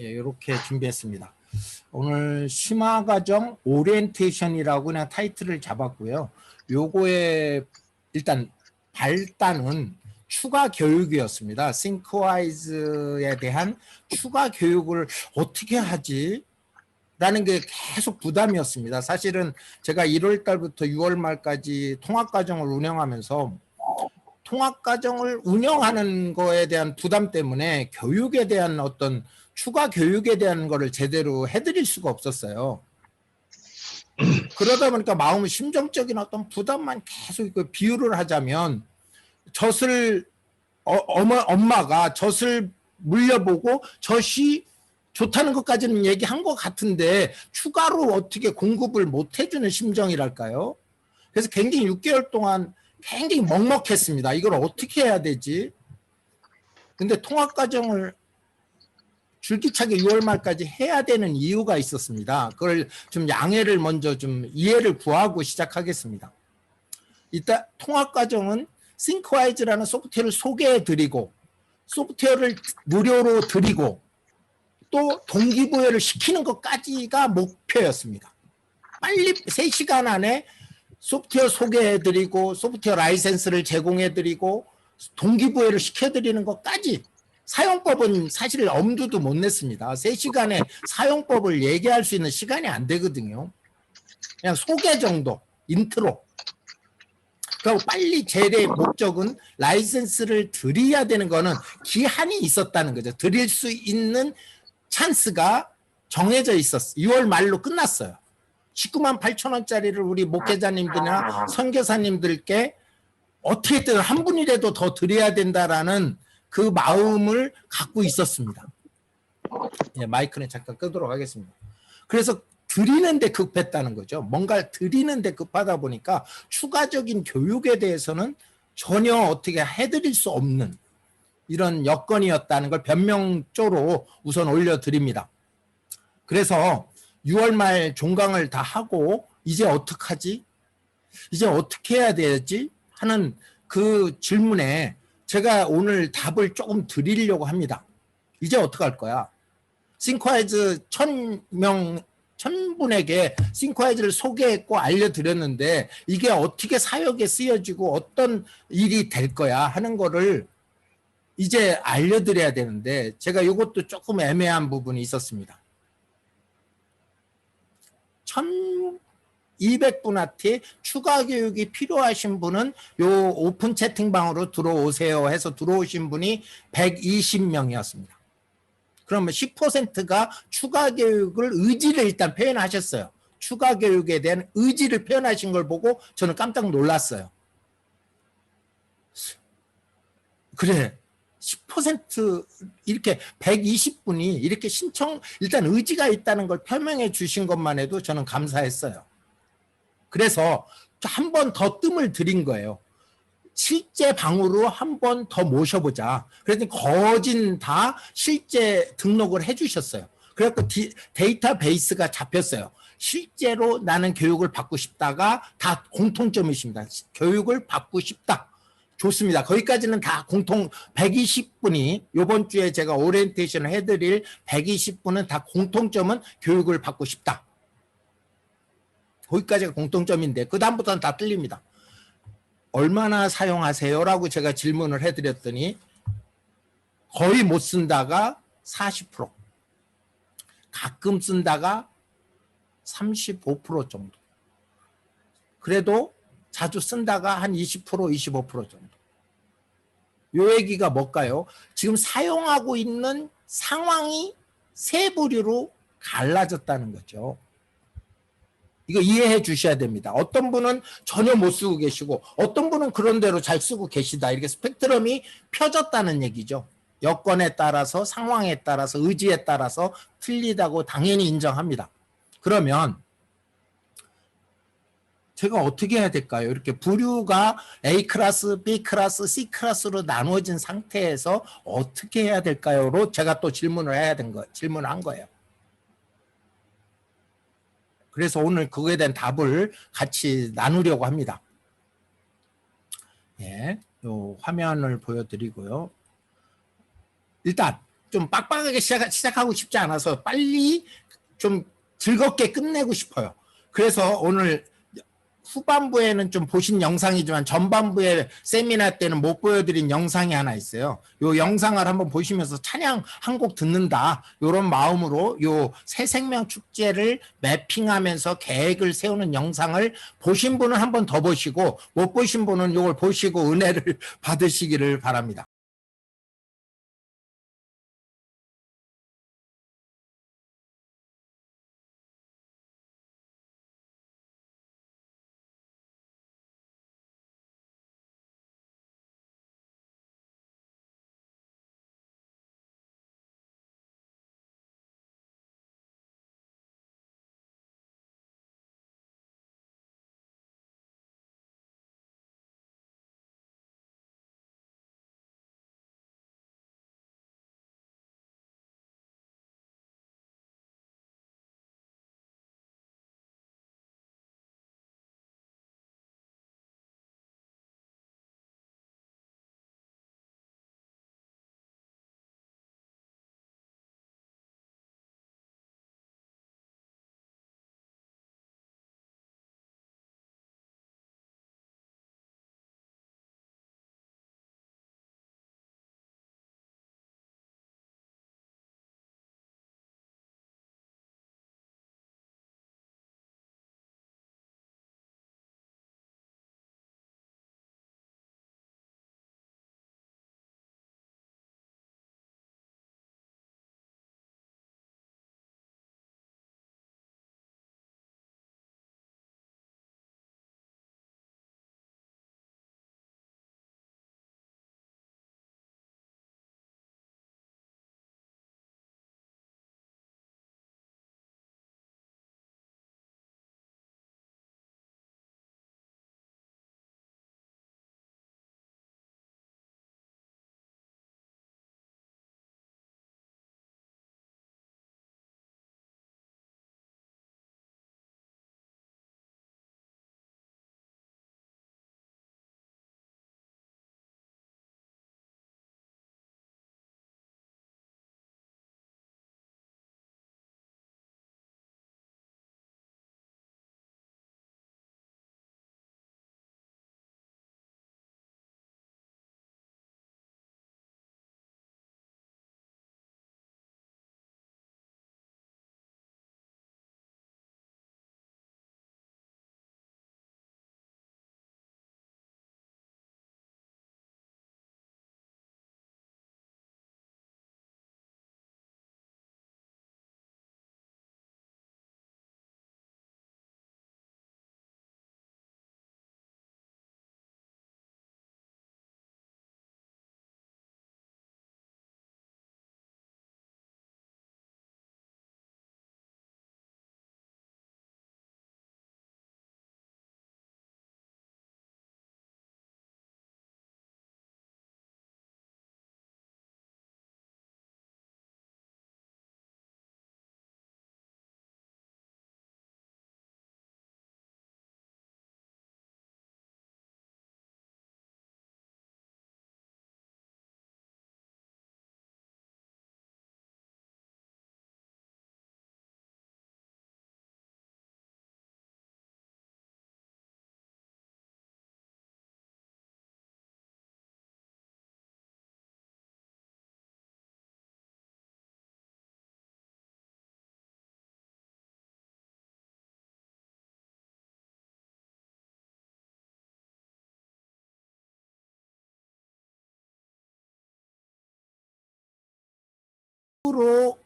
예, 이렇게 준비했습니다. 오늘 심화과정 오리엔테이션이라고 그냥 타이틀을 잡았고요. 요거의 일단 발단은 추가 교육이었습니다. 싱크와이즈에 대한 추가 교육을 어떻게 하지? 라는 게 계속 부담이었습니다. 사실은 제가 1월 달부터 6월 말까지 통합과정을 운영하면서 통합과정을 운영하는 거에 대한 부담 때문에 교육에 대한 어떤 추가 교육에 대한 거를 제대로 해드릴 수가 없었어요. 그러다 보니까 마음의 심정적인 어떤 부담만 계속 비유를 하자면 젖을 엄마가 젖을 물려보고 젖이 좋다는 것까지는 얘기한 것 같은데 추가로 어떻게 공급을 못 해주는 심정이랄까요? 그래서 굉장히 6개월 동안 굉장히 먹먹했습니다. 이걸 어떻게 해야 되지? 근데 통합과정을 줄기차게 6월 말까지 해야 되는 이유가 있었습니다. 그걸 좀 양해를 먼저 좀 이해를 구하고 시작하겠습니다. 일단 통합과정은 싱크와이즈라는 소프트웨어를 소개해드리고 소프트웨어를 무료로 드리고 또 동기부여를 시키는 것까지가 목표였습니다. 빨리 3시간 안에 소프트웨어 소개해드리고 소프트웨어 라이센스를 제공해드리고 동기부여를 시켜드리는 것까지 사용법은 사실 엄두도 못 냈습니다. 3시간에 사용법을 얘기할 수 있는 시간이 안 되거든요. 그냥 소개 정도, 인트로. 그리고 빨리 제의 목적은 라이센스를 드려야 되는 거는 기한이 있었다는 거죠. 드릴 수 있는 찬스가 정해져 있었어요. 6월 말로 끝났어요. 19만 8천 원짜리를 우리 목회자님들이나 선교사님들께 어떻게든 한 분이라도 더 드려야 된다라는 그 마음을 갖고 있었습니다. 예, 마이크는 잠깐 끄도록 하겠습니다. 그래서 드리는데 급했다는 거죠. 뭔가 드리는데 급하다 보니까 추가적인 교육에 대해서는 전혀 어떻게 해드릴 수 없는 이런 여건이었다는 걸 변명조로 우선 올려드립니다. 그래서 6월 말 종강을 다 하고 이제 어떡하지? 이제 어떻게 해야 되지? 하는 그 질문에 제가 오늘 답을 조금 드리려고 합니다. 이제 어떡할 거야? 싱크와이즈 1000분에게 싱크와이즈를 소개했고 알려드렸는데 이게 어떻게 사역에 쓰여지고 어떤 일이 될 거야 하는 거를 이제 알려드려야 되는데 제가 이것도 조금 애매한 부분이 있었습니다. 1200분한테 추가 교육이 필요하신 분은 요 오픈 채팅방으로 들어오세요 해서 들어오신 분이 120명이었습니다. 그러면 10%가 추가 교육을 의지를 일단 표현하셨어요. 추가 교육에 대한 의지를 표현하신 걸 보고 저는 깜짝 놀랐어요. 그래 10% 이렇게 120분이 이렇게 신청 일단 의지가 있다는 걸 표명해 주신 것만 해도 저는 감사했어요. 그래서 한 번 더 뜸을 들인 거예요. 실제 방으로 한 번 더 모셔보자. 그랬더니 거진 다 실제 등록을 해주셨어요. 그래서 데이터베이스가 잡혔어요. 실제로 나는 교육을 받고 싶다가 다 공통점이십니다. 교육을 받고 싶다. 좋습니다. 거기까지는 다 공통 120분이 이번 주에 제가 오리엔테이션을 해드릴 120분은 다 공통점은 교육을 받고 싶다. 거기까지가 공통점인데 그 다음부터는 다 틀립니다. 얼마나 사용하세요? 라고 제가 질문을 해드렸더니 거의 못 쓴다가 40%, 가끔 쓴다가 35% 정도. 그래도 자주 쓴다가 한 20%, 25% 정도. 요 얘기가 뭘까요? 지금 사용하고 있는 상황이 세 부류로 갈라졌다는 거죠. 이거 이해해 주셔야 됩니다. 어떤 분은 전혀 못 쓰고 계시고 어떤 분은 그런 대로 잘 쓰고 계시다. 이렇게 스펙트럼이 펴졌다는 얘기죠. 여건에 따라서 상황에 따라서 의지에 따라서 틀리다고 당연히 인정합니다. 그러면 제가 어떻게 해야 될까요? 이렇게 부류가 A 클래스, B 클래스, C 클래스로 나누어진 상태에서 어떻게 해야 될까요?로 제가 또 질문을 한 거예요. 그래서 오늘 그거에 대한 답을 같이 나누려고 합니다. 예, 요 화면을 보여드리고요. 일단 좀 빡빡하게 시작하고 싶지 않아서 빨리 좀 즐겁게 끝내고 싶어요. 그래서 오늘 후반부에는 좀 보신 영상이지만 전반부에 세미나 때는 못 보여드린 영상이 하나 있어요. 요 영상을 한번 보시면서 찬양 한 곡 듣는다 이런 마음으로 요 새생명 축제를 매핑하면서 계획을 세우는 영상을 보신 분은 한 번 더 보시고 못 보신 분은 이걸 보시고 은혜를 받으시기를 바랍니다. 로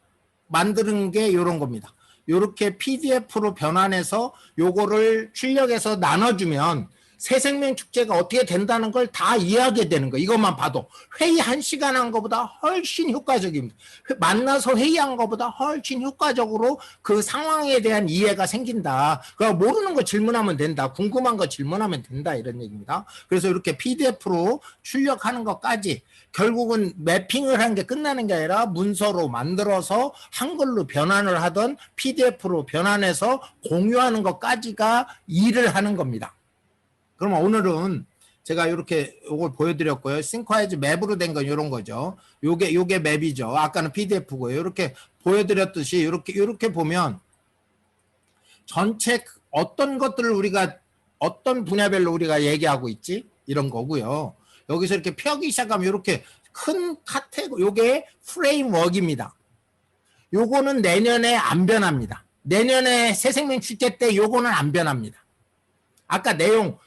만드는 게 이런 겁니다. 이렇게 PDF로 변환해서 요거를 출력해서 나눠주면 새생명 축제가 어떻게 된다는 걸 다 이해하게 되는 거예요. 이것만 봐도 회의 1시간 한 것보다 훨씬 효과적입니다. 만나서 회의한 것보다 훨씬 효과적으로 그 상황에 대한 이해가 생긴다. 그러니까 모르는 거 질문하면 된다. 궁금한 거 질문하면 된다. 이런 얘기입니다. 그래서 이렇게 PDF로 출력하는 것까지 결국은 매핑을 한 게 끝나는 게 아니라 문서로 만들어서 한글로 변환을 하던 PDF로 변환해서 공유하는 것까지가 일을 하는 겁니다. 그러면 오늘은 제가 이렇게 요걸 보여드렸고요. 싱크와이즈 맵으로 된 건 이런 거죠. 요게 맵이죠. 아까는 PDF고요. 이렇게 보여드렸듯이 이렇게 보면 전체 어떤 것들을 우리가 어떤 분야별로 우리가 얘기하고 있지? 이런 거고요. 여기서 이렇게 펴기 시작하면 이렇게 큰 카테고리, 요게 프레임워크입니다. 요거는 내년에 안 변합니다. 내년에 새생명 축제 때 요거는 안 변합니다. 아까 내용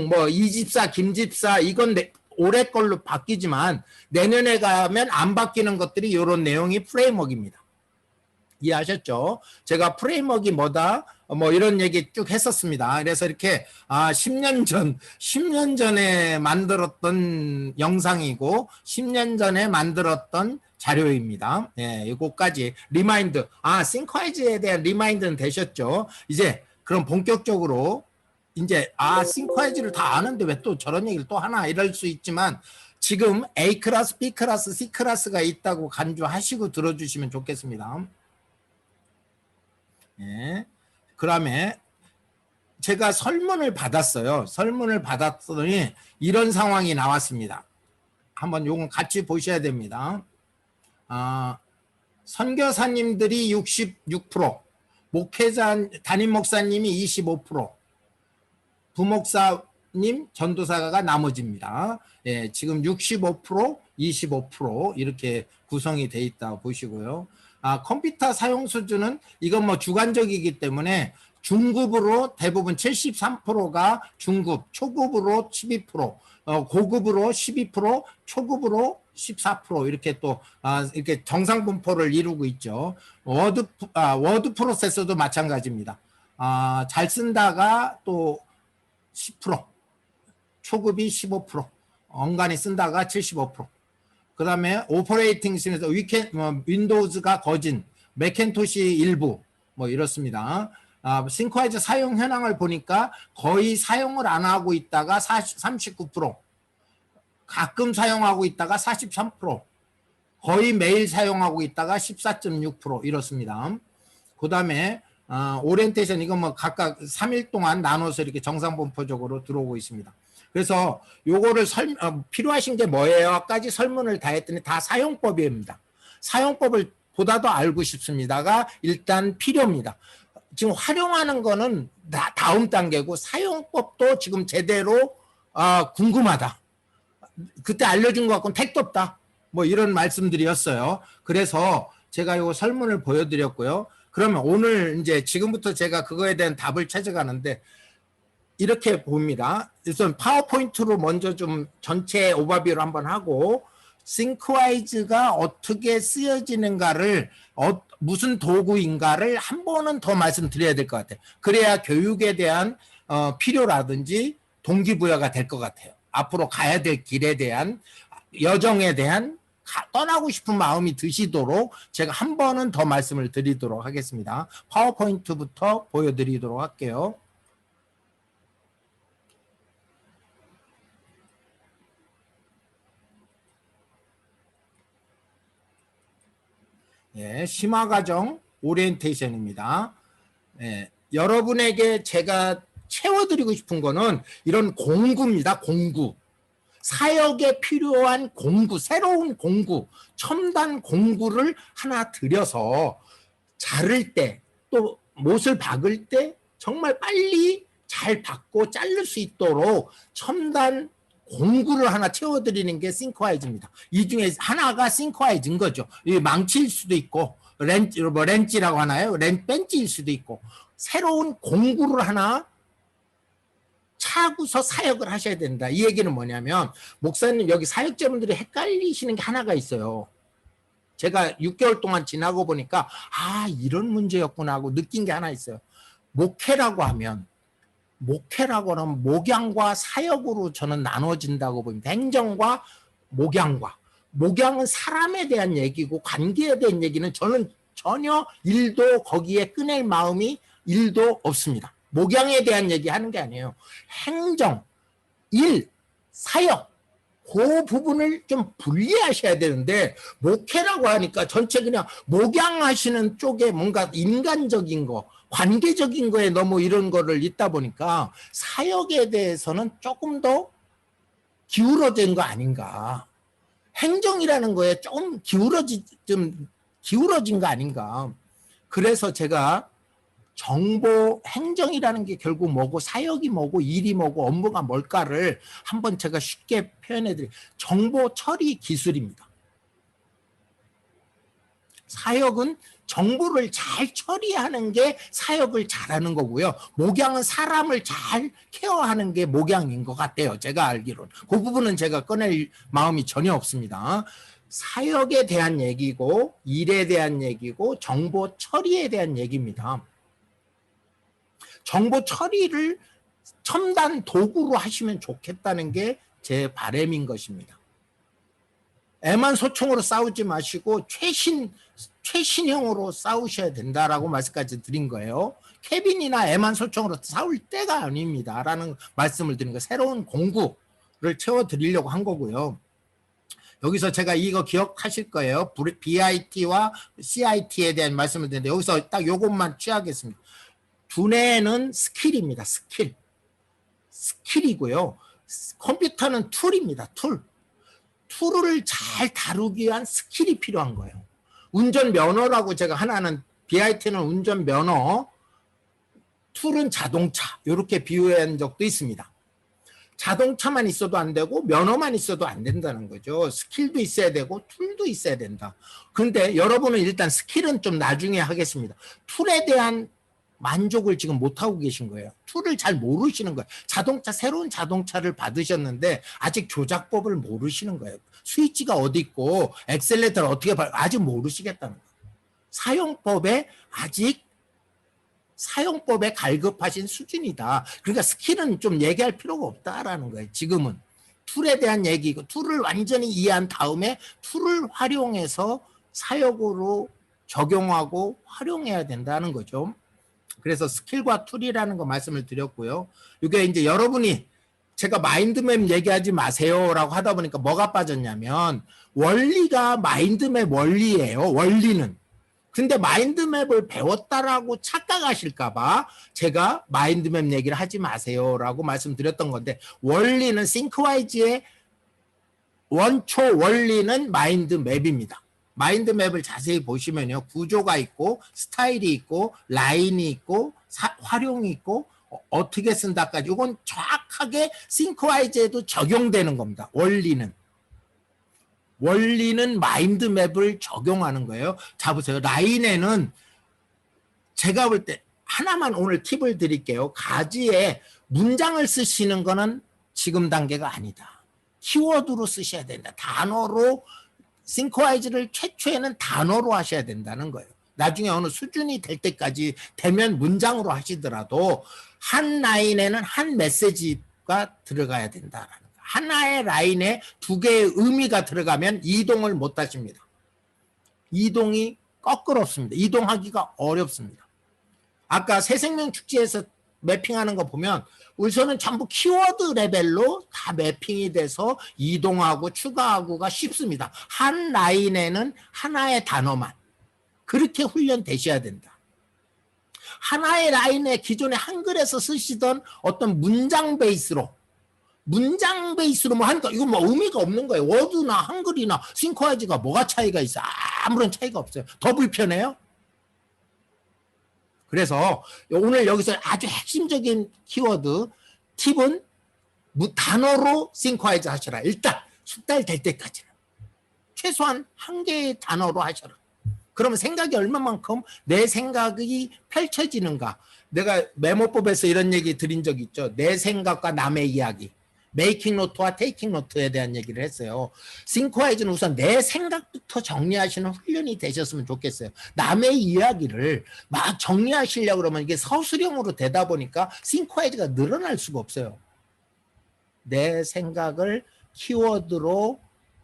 뭐 이집사, 김집사 이건 올해 걸로 바뀌지만 내년에 가면 안 바뀌는 것들이 이런 내용이 프레임워크입니다. 이해하셨죠? 제가 프레임워크가 뭐다? 뭐 이런 얘기 쭉 했었습니다. 그래서 이렇게 10년 전에 만들었던 영상이고 10년 전에 만들었던 자료입니다. 예, 이거까지 리마인드. 싱크와이즈에 대한 리마인드는 되셨죠? 이제 그럼 본격적으로 이제 싱크와이즈를 다 아는데 왜 또 저런 얘기를 또 하나 이럴 수 있지만 지금 A 클래스, B 클래스, C 클래스가 있다고 간주하시고 들어주시면 좋겠습니다. 예. 그다음에 제가 설문을 받았어요. 설문을 받았더니 이런 상황이 나왔습니다. 한번 요건 같이 보셔야 됩니다. 선교사님들이 66%, 목회자 담임 목사님이 25%, 부목사님, 전도사가 나머지입니다. 예, 지금 65%, 25% 이렇게 구성이 돼 있다고 보시고요. 컴퓨터 사용 수준은 이건 뭐 주관적이기 때문에 중급으로 대부분 73%가 중급, 초급으로 12%, 고급으로 12%, 초급으로 14% 이렇게 또 이렇게 정상 분포를 이루고 있죠. 워드 프로세서도 마찬가지입니다. 잘 쓴다가 또 10%, 초급이 15%, 엉간히 쓴다가 75%. 그 다음에 오퍼레이팅 시스템에서 윈도우즈가 거진, 맥킨토시 일부, 뭐 이렇습니다. 싱크와이즈 사용 현황을 보니까 거의 사용을 안 하고 있다가 39%, 가끔 사용하고 있다가 43%, 거의 매일 사용하고 있다가 14.6% 이렇습니다. 그 다음에 오리엔테이션 이건 뭐 각각 3일 동안 나눠서 이렇게 정상분포적으로 들어오고 있습니다. 그래서 요거를 필요하신 게 뭐예요?까지 설문을 다 했더니 다 사용법입니다. 사용법을 보다도 알고 싶습니다가 일단 필요입니다. 지금 활용하는 거는 다음 단계고 사용법도 지금 제대로 궁금하다. 그때 알려준 것 같고는 택도 없다. 뭐 이런 말씀들이었어요. 그래서 제가 요 설문을 보여드렸고요. 그러면 오늘 이제 지금부터 제가 그거에 대한 답을 찾아가는데 이렇게 봅니다. 우선 파워포인트로 먼저 좀 전체 오버뷰를 한번 하고 싱크와이즈가 어떻게 쓰여지는가를 무슨 도구인가를 한 번은 더 말씀드려야 될 것 같아요. 그래야 교육에 대한 필요라든지 동기부여가 될 것 같아요. 앞으로 가야 될 길에 대한 여정에 대한 떠나고 싶은 마음이 드시도록 제가 한 번은 더 말씀을 드리도록 하겠습니다. 파워포인트부터 보여드리도록 할게요. 예, 심화과정 오리엔테이션입니다. 예, 여러분에게 제가 채워드리고 싶은 거는 이런 공구입니다. 공구. 사역에 필요한 공구, 새로운 공구, 첨단 공구를 하나 들여서 자를 때, 또 못을 박을 때 정말 빨리 잘 박고 자를 수 있도록 첨단 공구를 하나 채워드리는 게 싱크와이즈입니다. 이 중에 하나가 싱크와이즈인 거죠. 망치일 수도 있고 렌치라고 하나요? 벤치일 수도 있고 새로운 공구를 하나 차고서 사역을 하셔야 된다. 이 얘기는 뭐냐면 목사님 여기 사역자분들이 헷갈리시는 게 하나가 있어요. 제가 6개월 동안 지나고 보니까 이런 문제였구나 하고 느낀 게 하나 있어요. 목회라고 하면 목양과 사역으로 저는 나눠진다고 봅니다. 행정과 목양은 사람에 대한 얘기고 관계에 대한 얘기는 저는 전혀 일도 거기에 꺼낼 마음이 일도 없습니다. 목양에 대한 얘기하는 게 아니에요. 행정, 일, 사역 그 부분을 좀 분리하셔야 되는데 목회라고 하니까 전체 그냥 목양하시는 쪽에 뭔가 인간적인 거 관계적인 거에 너무 이런 거를 있다 보니까 사역에 대해서는 조금 더 기울어진 거 아닌가. 행정이라는 거에 좀 기울어진 거 아닌가. 그래서 제가 정보 행정이라는 게 결국 뭐고 사역이 뭐고 일이 뭐고 업무가 뭘까를 한번 제가 쉽게 표현해 드릴게요. 정보 처리 기술입니다. 사역은 정보를 잘 처리하는 게 사역을 잘하는 거고요. 목양은 사람을 잘 케어하는 게 목양인 것 같아요. 제가 알기로는. 그 부분은 제가 꺼낼 마음이 전혀 없습니다. 사역에 대한 얘기고 일에 대한 얘기고 정보 처리에 대한 얘기입니다. 정보 처리를 첨단 도구로 하시면 좋겠다는 게 제 바람인 것입니다. 애만소총으로 싸우지 마시고 최신형으로 싸우셔야 된다라고 말씀까지 드린 거예요. 케빈이나 애만소총으로 싸울 때가 아닙니다. 라는 말씀을 드린 거예요. 새로운 공구를 채워드리려고 한 거고요. 여기서 제가 이거 기억하실 거예요. BIT와 CIT에 대한 말씀을 드렸는데 여기서 딱 요것만 취하겠습니다. 두뇌는 스킬입니다. 스킬이고요. 컴퓨터는 툴입니다. 툴을 잘 다루기 위한 스킬이 필요한 거예요. 운전면허라고 제가 하나는 BIT는 운전면허, 툴은 자동차 이렇게 비유한 적도 있습니다. 자동차만 있어도 안 되고 면허만 있어도 안 된다는 거죠. 스킬도 있어야 되고 툴도 있어야 된다. 그런데 여러분은 일단 스킬은 좀 나중에 하겠습니다. 툴에 대한 만족을 지금 못하고 계신 거예요. 툴을 잘 모르시는 거예요. 새로운 자동차를 받으셨는데 아직 조작법을 모르시는 거예요. 스위치가 어디 있고 엑셀레이터를 어떻게 아직 모르시겠다는 거예요. 사용법에 갈급하신 수준이다. 그러니까 스킬은 좀 얘기할 필요가 없다라는 거예요. 지금은 툴에 대한 얘기고 툴을 완전히 이해한 다음에 툴을 활용해서 사역으로 적용하고 활용해야 된다는 거죠. 그래서 스킬과 툴이라는 거 말씀을 드렸고요. 이게 이제 여러분이 제가 마인드맵 얘기하지 마세요라고 하다 보니까 뭐가 빠졌냐면 원리가 마인드맵 원리예요. 원리는. 근데 마인드맵을 배웠다라고 착각하실까봐 제가 마인드맵 얘기를 하지 마세요라고 말씀드렸던 건데 원리는 싱크와이즈의 원초 원리는 마인드맵입니다. 마인드맵을 자세히 보시면요. 구조가 있고 스타일이 있고 라인이 있고 활용이 있고 어떻게 쓴다까지 이건 정확하게 싱크와이즈에도 적용되는 겁니다. 원리는 마인드맵을 적용하는 거예요. 자 보세요. 라인에는 제가 볼 때 하나만 오늘 팁을 드릴게요. 가지에 문장을 쓰시는 거는 지금 단계가 아니다. 키워드로 쓰셔야 된다. 단어로 싱크와이즈를 최초에는 단어로 하셔야 된다는 거예요. 나중에 어느 수준이 될 때까지 되면 문장으로 하시더라도 한 라인에는 한 메시지가 들어가야 된다라는 거예요. 하나의 라인에 두 개의 의미가 들어가면 이동을 못 하십니다. 이동이 거꾸롭습니다. 이동하기가 어렵습니다. 아까 새생명축제에서 매핑하는 거 보면 우선은 전부 키워드 레벨로 다 매핑이 돼서 이동하고 추가하고가 쉽습니다. 한 라인에는 하나의 단어만. 그렇게 훈련되셔야 된다. 하나의 라인에 기존에 한글에서 쓰시던 어떤 문장 베이스로 뭐 하니까 이거 뭐 의미가 없는 거예요. 워드나 한글이나 싱크와이즈가 뭐가 차이가 있어? 아무런 차이가 없어요. 더 불편해요? 그래서 오늘 여기서 아주 핵심적인 키워드 팁은 단어로 싱크와이즈 하셔라. 일단 숙달될 때까지는 최소한 한 개의 단어로 하셔라. 그러면 생각이 얼마만큼 내 생각이 펼쳐지는가. 내가 메모법에서 이런 얘기 드린 적 있죠. 내 생각과 남의 이야기. 메이킹 노트와 테이킹 노트에 대한 얘기를 했어요. 싱크와이즈는 우선 내 생각부터 정리하시는 훈련이 되셨으면 좋겠어요. 남의 이야기를 막 정리하시려고 그러면 이게 서술형으로 되다 보니까 싱크와이즈가 늘어날 수가 없어요. 내 생각을 키워드로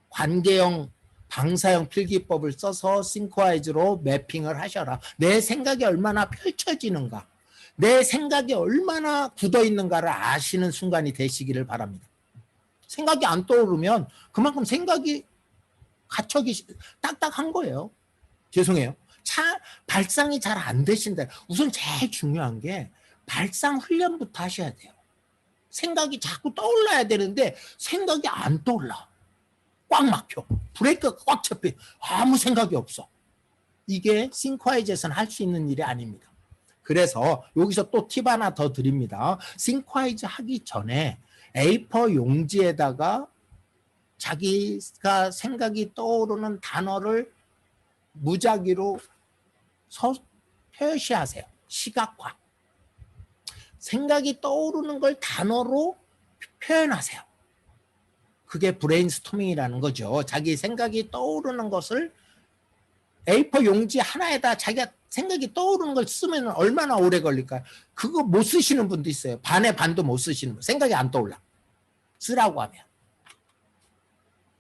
관계형 방사형 필기법을 써서 싱크와이즈로 매핑을 하셔라. 내 생각이 얼마나 펼쳐지는가. 내 생각이 얼마나 굳어 있는가를 아시는 순간이 되시기를 바랍니다. 생각이 안 떠오르면 그만큼 생각이 갇혀 딱딱한 거예요. 죄송해요. 발상이 잘 안 되신다. 우선 제일 중요한 게 발상 훈련부터 하셔야 돼요. 생각이 자꾸 떠올라야 되는데 생각이 안 떠올라. 꽉 막혀. 브레이크가 꽉 잡혀. 아무 생각이 없어. 이게 싱크와이즈에서는 할 수 있는 일이 아닙니다. 그래서 여기서 또 팁 하나 더 드립니다. 싱크와이즈 하기 전에 A4 용지에다가 자기가 생각이 떠오르는 단어를 무작위로 표시하세요. 시각화. 생각이 떠오르는 걸 단어로 표현하세요. 그게 브레인스토밍이라는 거죠. 자기 생각이 떠오르는 것을 A4 용지 하나에다 자기가 생각이 떠오르는 걸 쓰면 얼마나 오래 걸릴까요? 그거 못 쓰시는 분도 있어요. 반의 반도 못 쓰시는 분. 생각이 안 떠올라. 쓰라고 하면.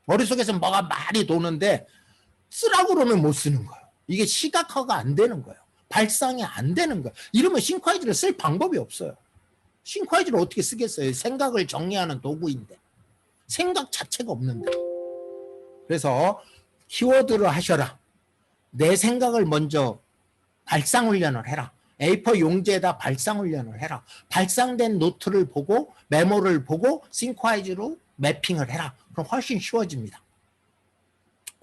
머릿속에서 뭐가 말이 도는데 쓰라고 그러면 못 쓰는 거예요. 이게 시각화가 안 되는 거예요. 발상이 안 되는 거예요. 이러면 싱크와이즈를 쓸 방법이 없어요. 싱크와이즈를 어떻게 쓰겠어요? 생각을 정리하는 도구인데. 생각 자체가 없는데. 그래서 키워드를 하셔라. 내 생각을 먼저 발상 훈련을 해라. A4 용지에다 발상 훈련을 해라. 발상된 노트를 보고 메모를 보고 싱크와이즈로 매핑을 해라. 그럼 훨씬 쉬워집니다.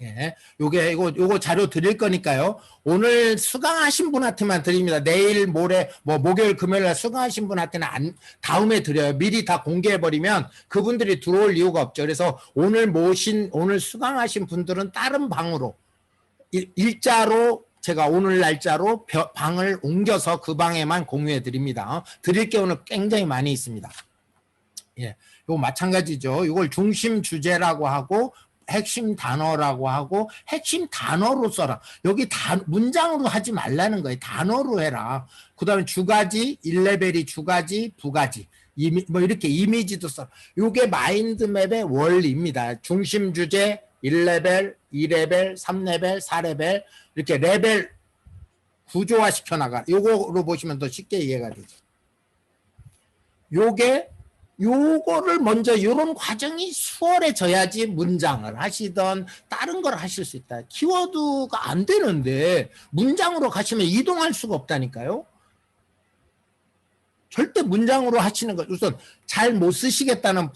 예, 요거 자료 드릴 거니까요. 오늘 수강하신 분한테만 드립니다. 내일, 모레, 목요일, 금요일 날 수강하신 분한테는 다음에 드려요. 미리 다 공개해버리면 그분들이 들어올 이유가 없죠. 그래서 오늘 수강하신 분들은 다른 방으로, 일자로 제가 오늘 날짜로 방을 옮겨서 그 방에만 공유해 드립니다. 드릴 게 오늘 굉장히 많이 있습니다. 예, 요 마찬가지죠. 이걸 중심 주제라고 하고, 핵심 단어라고 하고 핵심 단어로 써라. 여기 문장으로 하지 말라는 거예요. 단어로 해라. 그 다음에 주가지, 1레벨이 주가지, 부가지. 뭐 이렇게 이미지도 써라. 이게 마인드맵의 원리입니다. 중심 주제 1레벨, 2레벨, 3레벨, 4레벨 이렇게 레벨 구조화 시켜나가. 요거로 보시면 더 쉽게 이해가 되죠. 요거를 먼저 요런 과정이 수월해져야지 문장을 하시던 다른 걸 하실 수 있다. 키워드가 안 되는데 문장으로 가시면 이동할 수가 없다니까요. 절대 문장으로 하시는 거 우선 잘 못 쓰시겠다는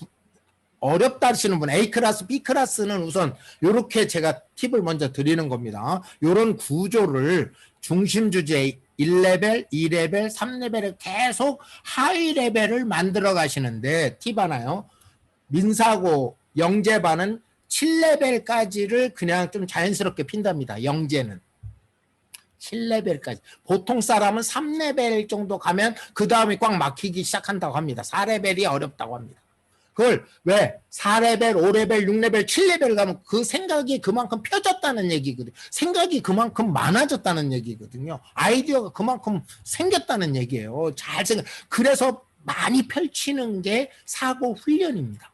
어렵다 하시는 분 A클래스, B클래스는 우선 요렇게 제가 팁을 먼저 드리는 겁니다. 요런 구조를 중심 주제 1레벨, 2레벨, 3레벨을 계속 하위 레벨을 만들어 가시는데 팁 하나요. 민사고 영재반은 7레벨까지를 그냥 좀 자연스럽게 핀답니다. 영재는. 7레벨까지. 보통 사람은 3레벨 정도 가면 그 다음에 꽉 막히기 시작한다고 합니다. 4레벨이 어렵다고 합니다. 그걸 왜 4레벨, 5레벨, 6레벨, 7레벨 가면 그 생각이 그만큼 펴졌다는 얘기거든요. 생각이 그만큼 많아졌다는 얘기거든요. 아이디어가 그만큼 생겼다는 얘기예요. 그래서 많이 펼치는 게 사고 훈련입니다.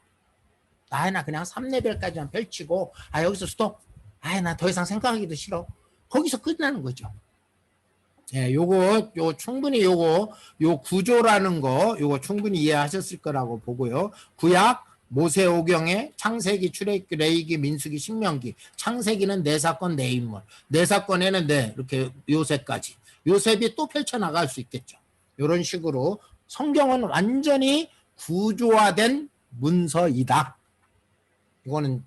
나 그냥 3레벨까지만 펼치고 여기서 스톱. 나 더 이상 생각하기도 싫어. 거기서 끝나는 거죠. 예, 충분히 요 구조라는 거, 요거 충분히 이해하셨을 거라고 보고요. 구약, 모세오경의 창세기, 출애굽기, 레위기, 민수기, 신명기. 창세기는 내 사건, 내 인물. 내 사건에는 이렇게 요셉까지. 요셉이 또 펼쳐나갈 수 있겠죠. 이런 식으로 성경은 완전히 구조화된 문서이다. 이거는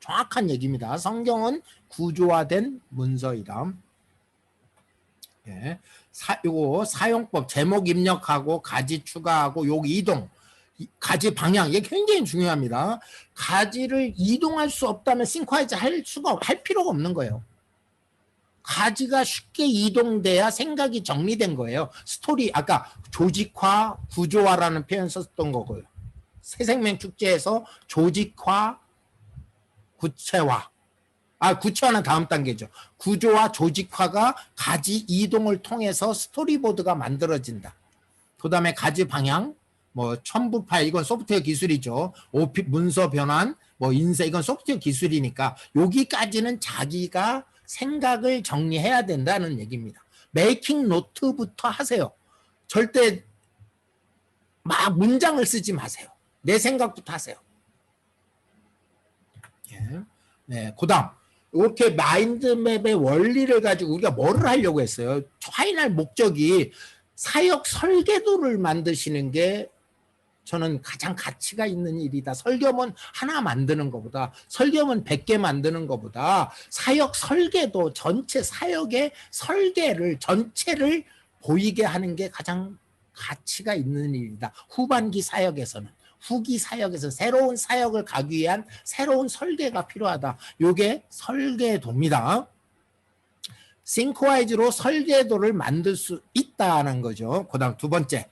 정확한 얘기입니다. 성경은 구조화된 문서이다. 예. 요거 사용법 제목 입력하고 가지 추가하고 여기 이동 가지 방향 이게 굉장히 중요합니다. 가지를 이동할 수 없다면 싱크와이즈 할 필요가 없는 거예요. 가지가 쉽게 이동돼야 생각이 정리된 거예요. 스토리 아까 조직화 구조화라는 표현 썼던 거고요. 새생명 축제에서 조직화 구체화 구체화는 다음 단계죠. 구조와 조직화가 가지 이동을 통해서 스토리보드가 만들어진다. 그 다음에 가지 방향, 첨부 파일, 이건 소프트웨어 기술이죠. 문서 변환, 인쇄, 이건 소프트웨어 기술이니까 여기까지는 자기가 생각을 정리해야 된다는 얘기입니다. 메이킹 노트부터 하세요. 절대 막 문장을 쓰지 마세요. 내 생각부터 하세요. 예. 네, 그 다음. 이렇게 마인드맵의 원리를 가지고 우리가 뭐를 하려고 했어요? 파이널 목적이 사역 설계도를 만드시는 게 저는 가장 가치가 있는 일이다. 설교문 하나 만드는 것보다, 설교문 100개 만드는 것보다 사역 설계도 전체 사역의 설계를 전체를 보이게 하는 게 가장 가치가 있는 일이다. 후반기 사역에서는. 후기 사역에서 새로운 사역을 가기 위한 새로운 설계가 필요하다. 이게 설계도입니다. 싱크와이즈로 설계도를 만들 수 있다는 거죠. 그 다음 두 번째,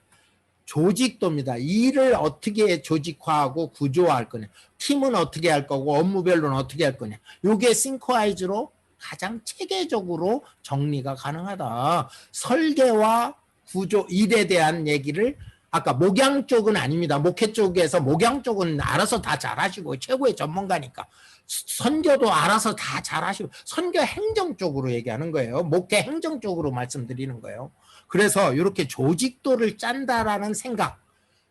조직도입니다. 일을 어떻게 조직화하고 구조화할 거냐, 팀은 어떻게 할 거고 업무별로는 어떻게 할 거냐, 이게 싱크와이즈로 가장 체계적으로 정리가 가능하다. 설계와 구조, 일에 대한 얘기를 아까 목양 쪽은 아닙니다. 목회 쪽에서 목양 쪽은 알아서 다 잘하시고 최고의 전문가니까. 선교도 알아서 다 잘하시고, 선교 행정 쪽으로 얘기하는 거예요. 목회 행정 쪽으로 말씀드리는 거예요. 그래서 이렇게 조직도를 짠다라는 생각,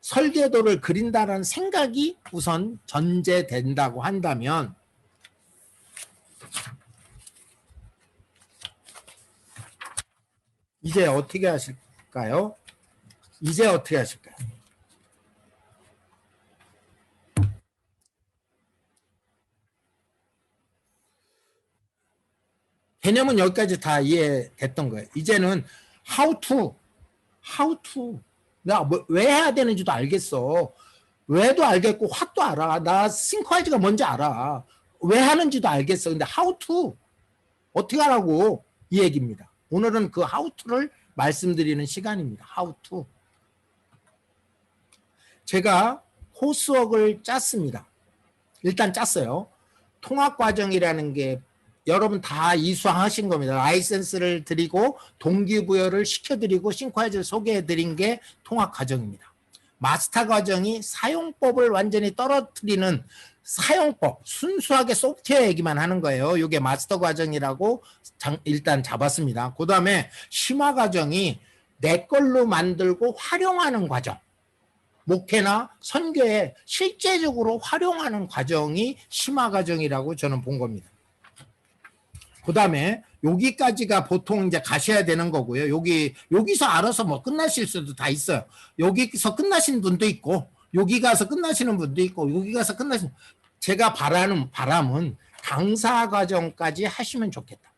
설계도를 그린다라는 생각이 우선 전제된다고 한다면, 이제 어떻게 하실까요? 이제 어떻게 하실까요? 개념은 여기까지 다 이해됐던 거예요. 이제는 how to 나 왜 해야 되는지도 알겠어. 왜도 알겠고 what도 알아. 나 싱크와이즈가 뭔지 알아. 왜 하는지도 알겠어. 근데 how to 어떻게 하라고, 이 얘기입니다. 오늘은 그 how to를 말씀드리는 시간입니다. how to. 제가 코스웍을 짰습니다. 일단 짰어요. 통합과정이라는 게 여러분 다 이수하신 겁니다. 라이센스를 드리고 동기부여를 시켜드리고 싱크와이즈를 소개해드린 게 통합과정입니다. 마스터 과정이 사용법을 완전히 떨어뜨리는 사용법, 순수하게 소프트웨어 얘기만 하는 거예요. 이게 마스터 과정이라고 일단 잡았습니다. 그 다음에 심화 과정이 내 걸로 만들고 활용하는 과정. 목회나 선교에 실제적으로 활용하는 과정이 심화 과정이라고 저는 본 겁니다. 그 다음에 여기까지가 보통 이제 가셔야 되는 거고요. 여기서 알아서 뭐 끝나실 수도 다 있어요. 여기서 끝나신 분도 있고, 여기 가서 끝나시는 분도 있고, 여기 가서 끝나시는, 제가 바라는 바람은 강사 과정까지 하시면 좋겠다.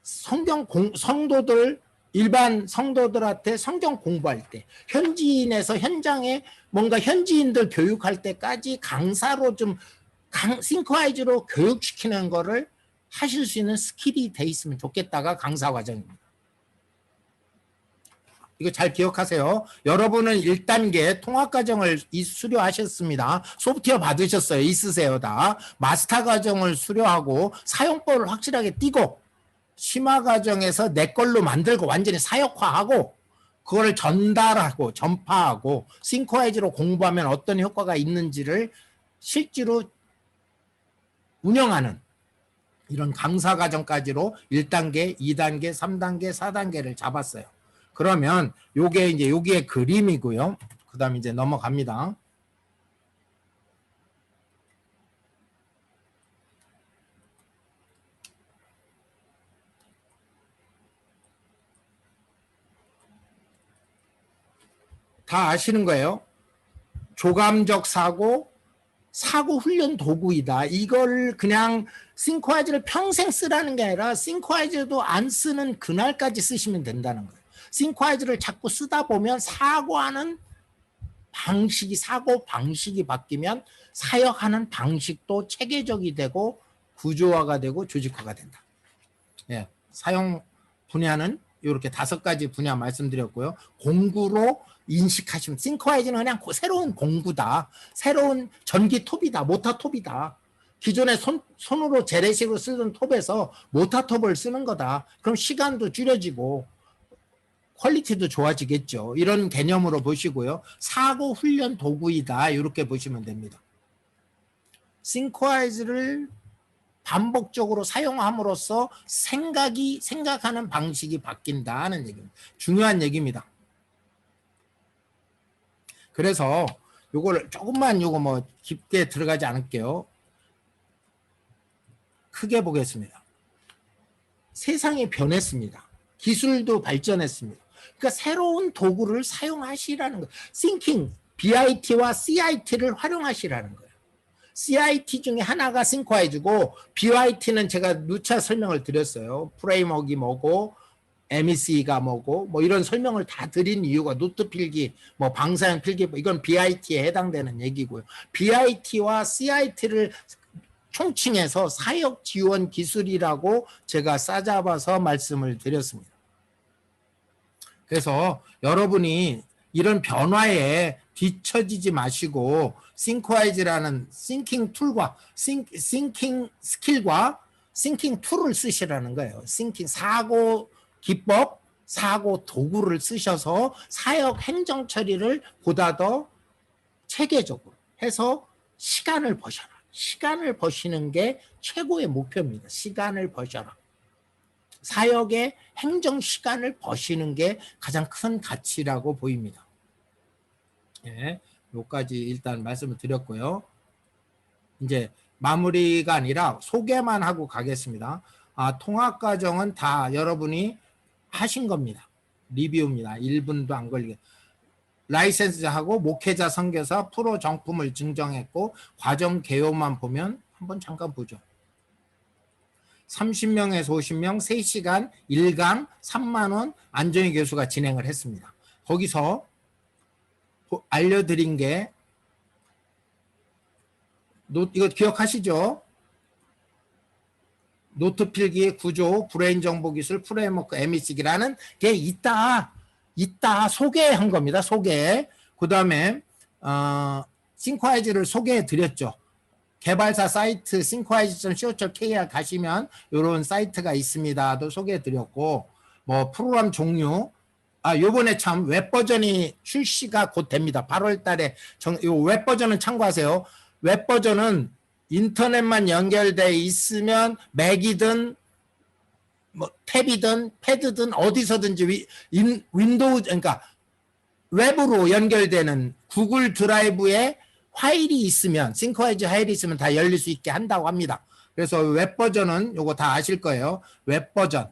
성도들, 일반 성도들한테 성경 공부할 때, 현지인에서 현장에 뭔가 현지인들 교육할 때까지 강사로 좀 싱크와이즈로 교육시키는 거를 하실 수 있는 스킬이 돼 있으면 좋겠다가 강사 과정입니다. 이거 잘 기억하세요. 여러분은 1단계 통합과정을 수료하셨습니다. 소프트웨어 받으셨어요. 있으세요 다. 마스터 과정을 수료하고 사용법을 확실하게 띄고, 심화 과정에서 내 걸로 만들고 완전히 사역화하고, 그걸 전달하고 전파하고 싱크와이즈로 공부하면 어떤 효과가 있는지를 실제로 운영하는 이런 강사 과정까지로 1단계, 2단계, 3단계, 4단계를 잡았어요. 그러면 요게 이제 여기에 그림이고요. 그 다음 이제 넘어갑니다. 다 아시는 거예요. 조감적 사고, 사고 훈련 도구이다. 이걸 그냥 싱크와이즈를 평생 쓰라는 게 아니라 싱크와이즈도 안 쓰는 그날까지 쓰시면 된다는 거예요. 싱크와이즈를 자꾸 쓰다 보면 사고하는 방식이, 사고 방식이 바뀌면 사역하는 방식도 체계적이 되고 구조화가 되고 조직화가 된다. 예, 사용 분야는 이렇게 5가지 분야 말씀드렸고요. 공구로 인식하시면, 싱크와이즈는 그냥 새로운 공구다. 새로운 전기톱이다. 모타톱이다. 기존에 손으로 재래식으로 쓰던 톱에서 모타톱을 쓰는 거다. 그럼 시간도 줄여지고 퀄리티도 좋아지겠죠. 이런 개념으로 보시고요. 사고 훈련 도구이다. 이렇게 보시면 됩니다. 싱크와이즈를 반복적으로 사용함으로써 생각하는 방식이 바뀐다는 얘기입니다. 중요한 얘기입니다. 그래서 요걸 조금만 뭐 깊게 들어가지 않을게요. 크게 보겠습니다. 세상이 변했습니다. 기술도 발전했습니다. 그러니까 새로운 도구를 사용하시라는 거예요. Thinking, BIT와 CIT를 활용하시라는 거예요. CIT 중에 하나가 싱크와이즈고 BIT는 제가 누차 설명을 드렸어요. 프레임워크가 뭐고 MEC가 뭐고 뭐 이런 설명을 다 드린 이유가 노트 필기, 뭐 방사형 필기, 이건 BIT에 해당되는 얘기고요. BIT와 CIT를 총칭해서 사역 지원 기술이라고 제가 싸잡아서 말씀을 드렸습니다. 그래서 여러분이 이런 변화에 뒤처지지 마시고 싱크와이즈라는 싱킹 툴과 싱킹 스킬과 싱킹 툴을 쓰시라는 거예요. 싱킹 사고 기법, 사고 도구를 쓰셔서 사역 행정 처리를 보다 더 체계적으로 해서 시간을 버셔라. 시간을 버시는 게 최고의 목표입니다. 시간을 버셔라. 사역의 행정 시간을 버시는 게 가장 큰 가치라고 보입니다. 예, 여기까지 일단 말씀을 드렸고요. 이제 마무리가 아니라 소개만 하고 가겠습니다. 통합 과정은 다 여러분이 하신 겁니다. 리뷰입니다. 1분도 안 걸리게. 라이센스하고 목회자 선교사 프로 정품을 증정했고 과정 개요만 보면 한번 잠깐 보죠. 30명에서 50명 3시간 1강 3만 원 안정희 교수가 진행을 했습니다. 거기서 알려드린 게 이거 기억하시죠? 노트 필기 구조, 브레인 정보 기술, 프레임워크, MEC라는 게 있다 소개한 겁니다. 소개. 그 다음에 싱크와이즈를 소개해 드렸죠. 개발사 사이트 syncwise.co.kr 가시면 이런 사이트가 있습니다도 소개해 드렸고, 뭐 프로그램 종류, 요번에 참 웹 버전이 출시가 곧 됩니다. 8월 달에 요 웹 버전은 참고하세요. 웹 버전은 인터넷만 연결돼 있으면 맥이든 뭐 탭이든 패드든 어디서든지 윈도우, 그러니까 웹으로 연결되는 구글 드라이브에 파일이 있으면, 싱크와이즈 파일이 있으면 다 열릴 수 있게 한다고 합니다. 그래서 웹 버전은 요거 다 아실 거예요. 웹 버전.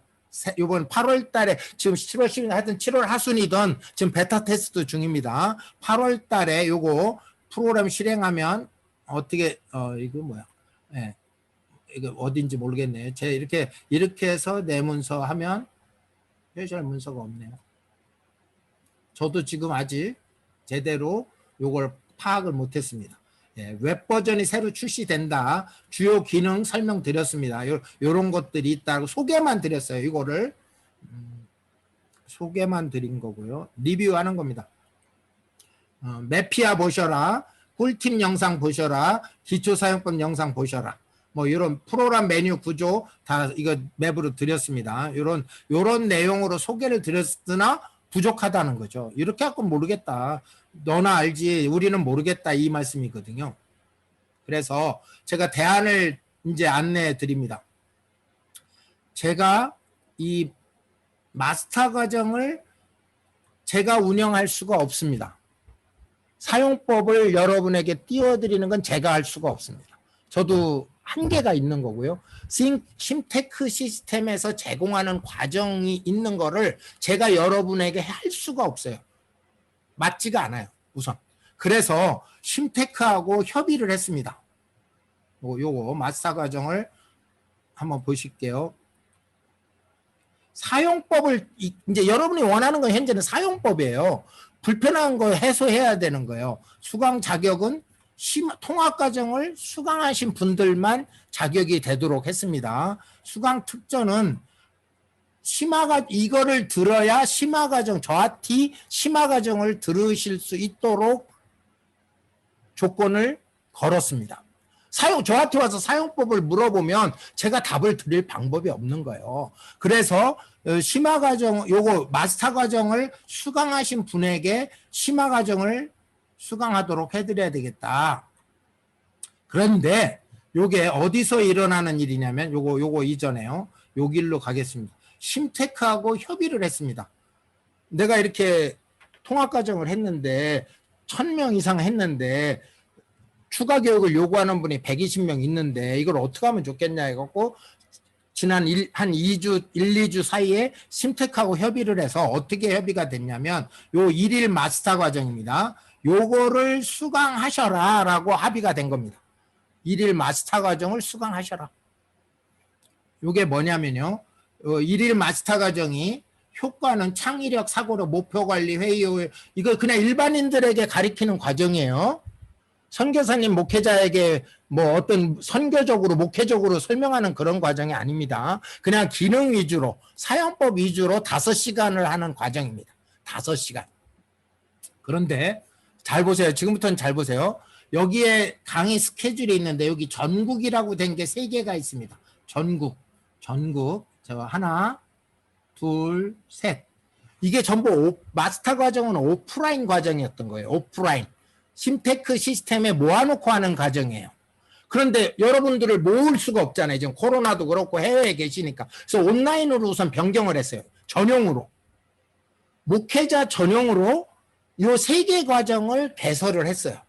요번 8월 달에 지금 7월 10일 하여튼 7월 하순이든 지금 베타 테스트 중입니다. 8월 달에 요거 프로그램 실행하면 어떻게 이거 뭐야? 예. 이거 어딘지 모르겠네요. 제 이렇게 해서 내 문서 하면 스페셜 문서가 없네요. 저도 지금 아직 제대로 요걸 파악을 못했습니다. 예, 웹 버전이 새로 출시된다. 주요 기능 설명드렸습니다. 요런 것들이 있다고 소개만 드렸어요. 이거를 소개만 드린 거고요. 리뷰하는 겁니다. 매피아 보셔라. 꿀팁 영상 보셔라. 기초사용법 영상 보셔라. 뭐 이런 프로그램 메뉴 구조 다 이거 맵으로 드렸습니다. 요런 내용으로 소개를 드렸으나 부족하다는 거죠. 이렇게 하고 모르겠다. 너나 알지 우리는 모르겠다 이 말씀이거든요. 그래서 제가 대안을 이제 안내해 드립니다. 제가 이 마스터 과정을 제가 운영할 수가 없습니다. 사용법을 여러분에게 띄워드리는 건 제가 할 수가 없습니다. 저도 한계가 있는 거고요. 심테크 시스템에서 제공하는 과정이 있는 거를 제가 여러분에게 할 수가 없어요. 맞지가 않아요. 우선. 그래서 심테크하고 협의를 했습니다. 요거 마스터 과정을 한번 보실게요. 사용법을 이제 여러분이 원하는 건 현재는 사용법이에요. 불편한 거 해소해야 되는 거예요. 수강 자격은 통합 과정을 수강하신 분들만 자격이 되도록 했습니다. 수강 특전은 이거를 들어야 심화 과정, 저하티 심화 과정을 들으실 수 있도록 조건을 걸었습니다. 저한테 와서 사용법을 물어보면 제가 답을 드릴 방법이 없는 거예요. 그래서 심화 과정, 요거 마스터 과정을 수강하신 분에게 심화 과정을 수강하도록 해드려야 되겠다. 그런데 요게 어디서 일어나는 일이냐면 요거 이전에요. 요 길로 가겠습니다. 심테크하고 협의를 했습니다. 내가 이렇게 통합 과정을 했는데 1000명 이상 했는데 추가 교육을 요구하는 분이 120명 있는데 이걸 어떻게 하면 좋겠냐 해갖고 지난 한 2주, 1, 2주 사이에 심택하고 협의를 해서 어떻게 협의가 됐냐면 요 일일 마스터 과정입니다. 요거를 수강하셔라 라고 합의가 된 겁니다. 일일 마스터 과정을 수강하셔라. 요게 뭐냐면요. 일일 마스터 과정이 효과는 창의력, 사고력, 목표관리, 회의, 이거 그냥 일반인들에게 가리키는 과정이에요. 선교사님, 목회자에게 뭐 어떤 선교적으로, 목회적으로 설명하는 그런 과정이 아닙니다. 그냥 기능 위주로, 사용법 위주로 5시간을 하는 과정입니다. 5시간. 그런데 잘 보세요. 지금부터는 잘 보세요. 여기에 강의 스케줄이 있는데 여기 전국이라고 된 게 3개가 있습니다. 전국. 저 하나, 둘, 셋. 이게 전부 마스터 과정은 오프라인 과정이었던 거예요. 오프라인. 심테크 시스템에 모아놓고 하는 과정이에요. 그런데 여러분들을 모을 수가 없잖아요. 지금 코로나도 그렇고 해외에 계시니까. 그래서 온라인으로 우선 변경을 했어요. 전용으로. 목회자 전용으로 이 3개 과정을 개설을 했어요.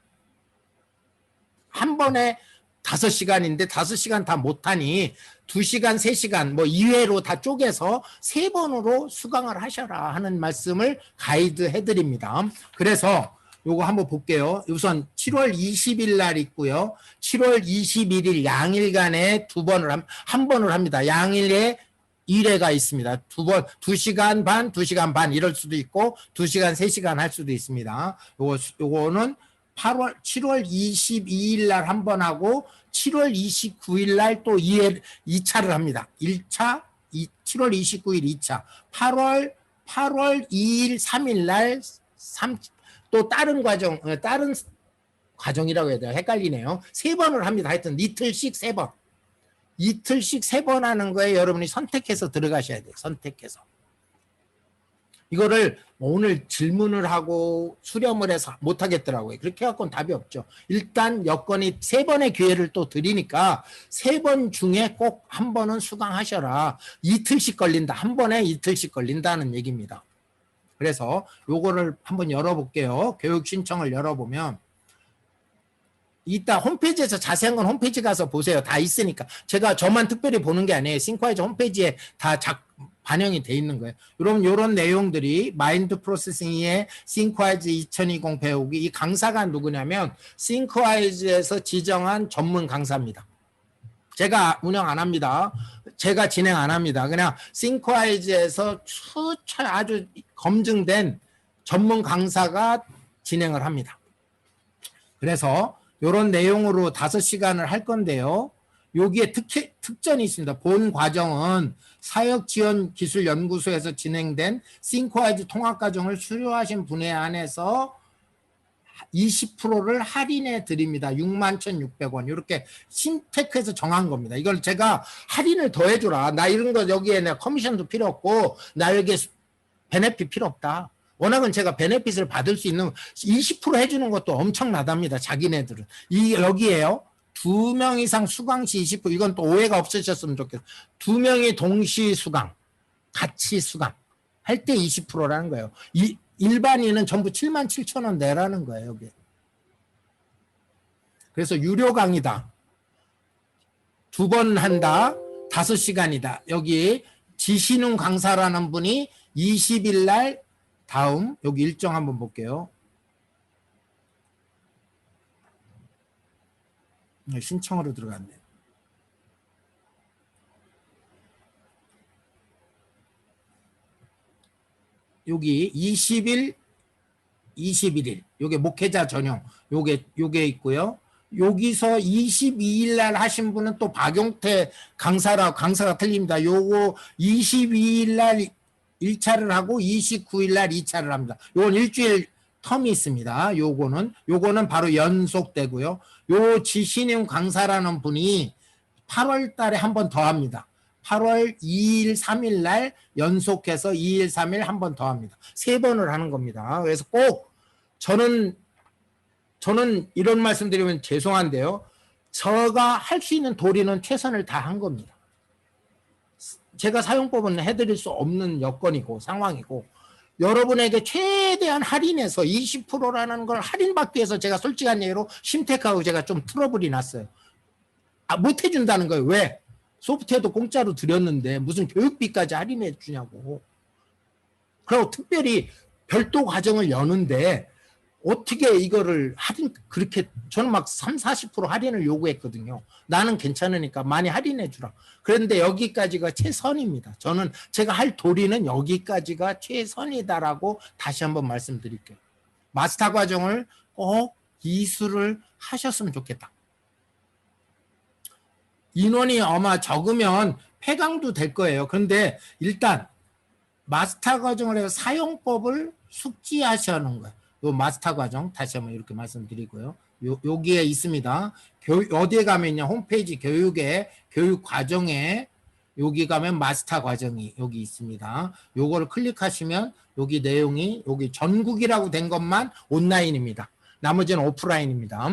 한 번에 5시간인데 5시간 다 못하니 2시간, 3시간 뭐 2회로 다 쪼개서 3번으로 수강을 하셔라 하는 말씀을 가이드 해드립니다. 그래서 요거 한번 볼게요. 우선 7월 20일 날 있고요. 7월 21일 양일간에 한 번을 합니다. 양일에 1회가 있습니다. 2시간 반, 2시간 반 이럴 수도 있고 2시간, 3시간 할 수도 있습니다. 요거는 7월 22일 날 한 번 하고 7월 29일 날 또 2차를 합니다. 1차, 7월 29일 2차, 8월 2일, 3일 날 또 다른 과정이라고 해야 돼요. 헷갈리네요. 3번을 합니다. 하여튼 이틀씩 3번. 이틀씩 3번 하는 거에 여러분이 선택해서 들어가셔야 돼요. 선택해서. 이거를 오늘 질문을 하고 수렴을 해서 못하겠더라고요. 그렇게 해갖고는 답이 없죠. 일단 여건이 3번의 기회를 또 드리니까 3번 중에 꼭 한 번은 수강하셔라. 이틀씩 걸린다. 한 번에 이틀씩 걸린다는 얘기입니다. 그래서 요거를 한번 열어볼게요. 교육 신청을 열어보면 이따 홈페이지에서 자세한 건 홈페이지 가서 보세요. 다 있으니까. 제가 저만 특별히 보는 게 아니에요. 싱크와이즈 홈페이지에 다 반영이 돼 있는 거예요. 여러분 이런 내용들이 마인드 프로세싱의 싱크와이즈 2020 배우기, 이 강사가 누구냐면 싱크와이즈에서 지정한 전문 강사입니다. 제가 운영 안 합니다. 제가 진행 안 합니다. 그냥 싱크와이즈에서 아주 검증된 전문 강사가 진행을 합니다. 그래서 이런 내용으로 5시간을 할 건데요. 여기에 특전이 있습니다. 본 과정은 사역지원기술연구소에서 진행된 싱크와이즈 통합과정을 수료하신 분에 한해서 20%를 할인해 드립니다. 61,600원. 이렇게 신테크에서 정한 겁니다. 이걸 제가 할인을 더 해주라. 나 이런 거 여기에 내 커미션도 필요 없고 나 여기에 베네핏 필요 없다. 워낙은 제가 베네핏을 받을 수 있는 20% 해주는 것도 엄청나답니다. 자기네들은. 여기에요. 2명 이상 수강 시 20%. 이건 또 오해가 없으셨으면 좋겠어요. 2명이 동시 수강. 같이 수강. 할 때 20%라는 거예요. 일반인은 전부 77,000원 내라는 거예요. 여기. 그래서 유료 강의다. 2번 한다. 5시간이다. 여기 지신웅 강사라는 분이 20일 날 다음 여기 일정 한번 볼게요. 신청으로 들어갔네요. 여기 20일, 21일. 요게 목회자 전용. 요게 있고요. 여기서 22일 날 하신 분은 또 박용태 강사가 틀립니다. 요거 22일 날 1차를 하고 29일 날 2차를 합니다. 요건 일주일 텀이 있습니다. 요거는 바로 연속되고요. 요 지신용 강사라는 분이 8월 달에 한 번 더 합니다. 8월 2일, 3일 날 연속해서 2일, 3일 한 번 더 합니다. 3번을 하는 겁니다. 그래서 꼭 저는 이런 말씀 드리면 죄송한데요. 제가 할 수 있는 도리는 최선을 다한 겁니다. 제가 사용법은 해드릴 수 없는 여건이고 상황이고 여러분에게 최대한 할인해서 20%라는 걸 할인받기 위해서 제가 솔직한 얘기로 심테크하고 제가 좀 트러블이 났어요. 못 해준다는 거예요. 왜? 소프트웨어도 공짜로 드렸는데 무슨 교육비까지 할인해 주냐고. 그리고 특별히 별도 과정을 여는데 어떻게 이거를 할인 그렇게 저는 막 3, 40% 할인을 요구했거든요. 나는 괜찮으니까 많이 할인해 주라. 그런데 여기까지가 최선입니다. 저는 제가 할 도리는 여기까지가 최선이다라고 다시 한번 말씀드릴게요. 마스터 과정을 꼭 이수를 하셨으면 좋겠다. 인원이 아마 적으면 폐강도 될 거예요. 그런데 일단 마스터 과정을 해서 사용법을 숙지하시는 거예요. 요 마스터 과정 다시 한번 이렇게 말씀드리고요. 여기에 있습니다. 어디에 가면요, 홈페이지 교육에 교육 과정에 여기 가면 마스터 과정이 여기 있습니다. 요거를 클릭하시면 여기 내용이 여기 전국이라고 된 것만 온라인입니다. 나머지는 오프라인입니다.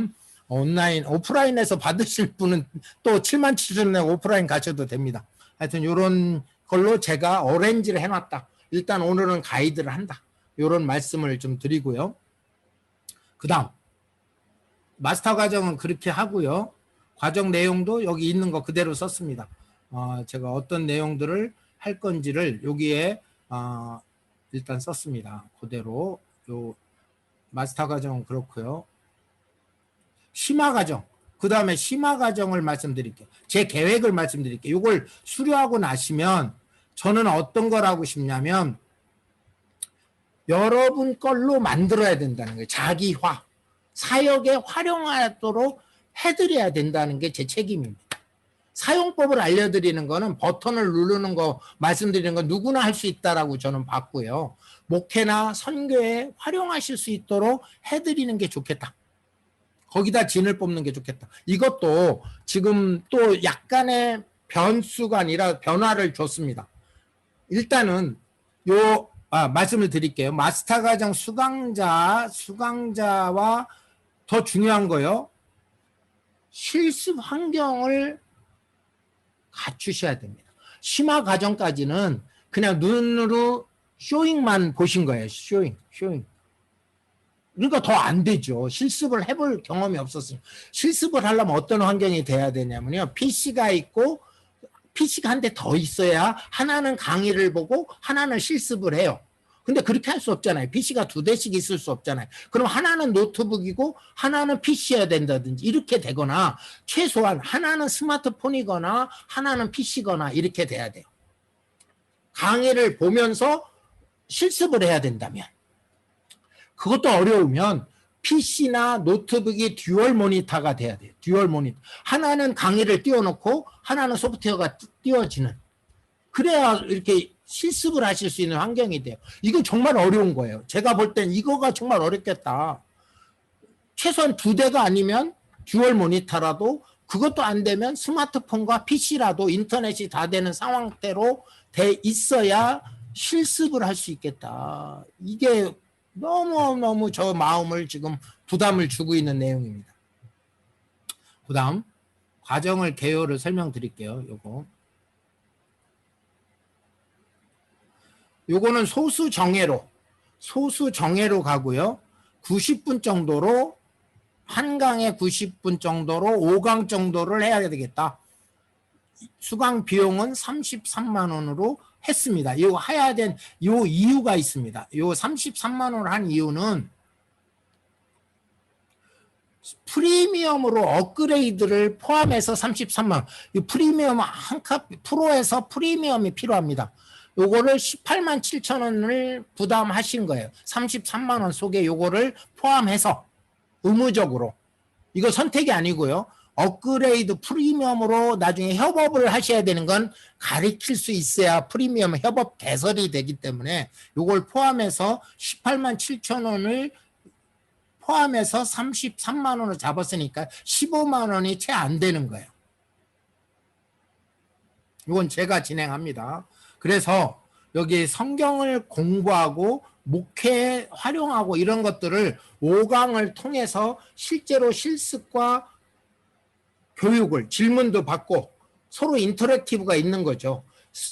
오프라인에서 받으실 분은 또 77,000원 내고 오프라인 가셔도 됩니다. 하여튼 요런 걸로 제가 어레인지를 해놨다. 일단 오늘은 가이드를 한다. 이런 말씀을 좀 드리고요. 그 다음 마스터 과정은 그렇게 하고요. 과정 내용도 여기 있는 거 그대로 썼습니다. 제가 어떤 내용들을 할 건지를 여기에 일단 썼습니다. 그대로 요 마스터 과정은 그렇고요. 심화 과정, 그 다음에 심화 과정을 말씀드릴게요. 제 계획을 말씀드릴게요. 이걸 수료하고 나시면 저는 어떤 걸 하고 싶냐면 여러분 걸로 만들어야 된다는 거예요. 자기화, 사역에 활용하도록 해드려야 된다는 게 제 책임입니다. 사용법을 알려드리는 거는 버튼을 누르는 거 말씀드리는 거 누구나 할 수 있다라고 저는 봤고요. 목회나 선교에 활용하실 수 있도록 해드리는 게 좋겠다. 거기다 진을 뽑는 게 좋겠다. 이것도 지금 또 약간의 변수가 아니라 변화를 줬습니다. 일단은 말씀을 드릴게요. 마스터 과정 수강자와 더 중요한 거요. 실습 환경을 갖추셔야 됩니다. 심화 과정까지는 그냥 눈으로 쇼잉만 보신 거예요. 쇼잉. 그러니까 더 안 되죠. 실습을 해볼 경험이 없었어요. 실습을 하려면 어떤 환경이 돼야 되냐면요. PC가 있고 PC가 한 대 더 있어야 하나는 강의를 보고 하나는 실습을 해요. 근데 그렇게 할 수 없잖아요. PC가 2대씩 있을 수 없잖아요. 그럼 하나는 노트북이고 하나는 PC여야 된다든지 이렇게 되거나 최소한 하나는 스마트폰이거나 하나는 PC거나 이렇게 돼야 돼요. 강의를 보면서 실습을 해야 된다면 그것도 어려우면 PC나 노트북이 듀얼 모니터가 돼야 돼요. 듀얼 모니터. 하나는 강의를 띄워놓고 하나는 소프트웨어가 띄워지는. 그래야 이렇게 실습을 하실 수 있는 환경이 돼요. 이건 정말 어려운 거예요. 제가 볼 땐 이거가 정말 어렵겠다. 최소한 2대가 아니면 듀얼 모니터라도 그것도 안 되면 스마트폰과 PC라도 인터넷이 다 되는 상황대로 돼 있어야 실습을 할 수 있겠다. 이게 너무너무 저 마음을 지금 부담을 주고 있는 내용입니다. 그 다음 과정을 개요를 설명드릴게요. 요거는 소수 정예로 가고요. 90분 정도로 한 강에 90분 정도로 5강 정도를 해야 되겠다. 수강 비용은 33만 원으로 했습니다. 이거 해야 된 요 이유가 있습니다. 요 33만 원을 한 이유는 프리미엄으로 업그레이드를 포함해서 33만 원. 이 프리미엄 한 칸 프로에서 프리미엄이 필요합니다. 요거를 18만 7천 원을 부담하신 거예요. 33만 원 속에 요거를 포함해서 의무적으로. 이거 선택이 아니고요. 업그레이드 프리미엄으로 나중에 협업을 하셔야 되는 건 가르칠 수 있어야 프리미엄 협업 개설이 되기 때문에 요걸 포함해서 18만 7천 원을 포함해서 33만 원을 잡았으니까 15만 원이 채 안 되는 거예요. 이건 제가 진행합니다. 그래서 여기 성경을 공부하고 목회에 활용하고 이런 것들을 5강을 통해서 실제로 실습과 교육을 질문도 받고 서로 인터랙티브가 있는 거죠.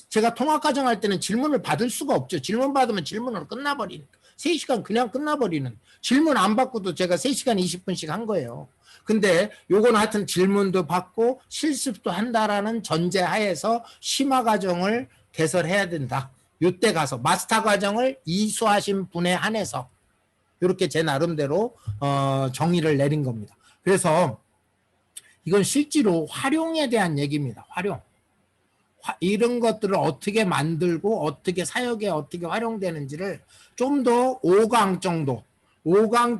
제가 통합과정 할 때는 질문을 받을 수가 없죠. 질문 받으면 질문으로 끝나버리니까. 3시간 그냥 끝나버리는. 질문 안 받고도 제가 3시간 20분씩 한 거예요. 근데 요건 하여튼 질문도 받고 실습도 한다라는 전제 하에서 심화 과정을 개설해야 된다. 요때 가서 마스터 과정을 이수하신 분에 한해서 이렇게 제 나름대로 정의를 내린 겁니다. 그래서 이건 실제로 활용에 대한 얘기입니다. 활용. 이런 것들을 어떻게 만들고 어떻게 사역에 어떻게 활용되는지를 좀 더 5강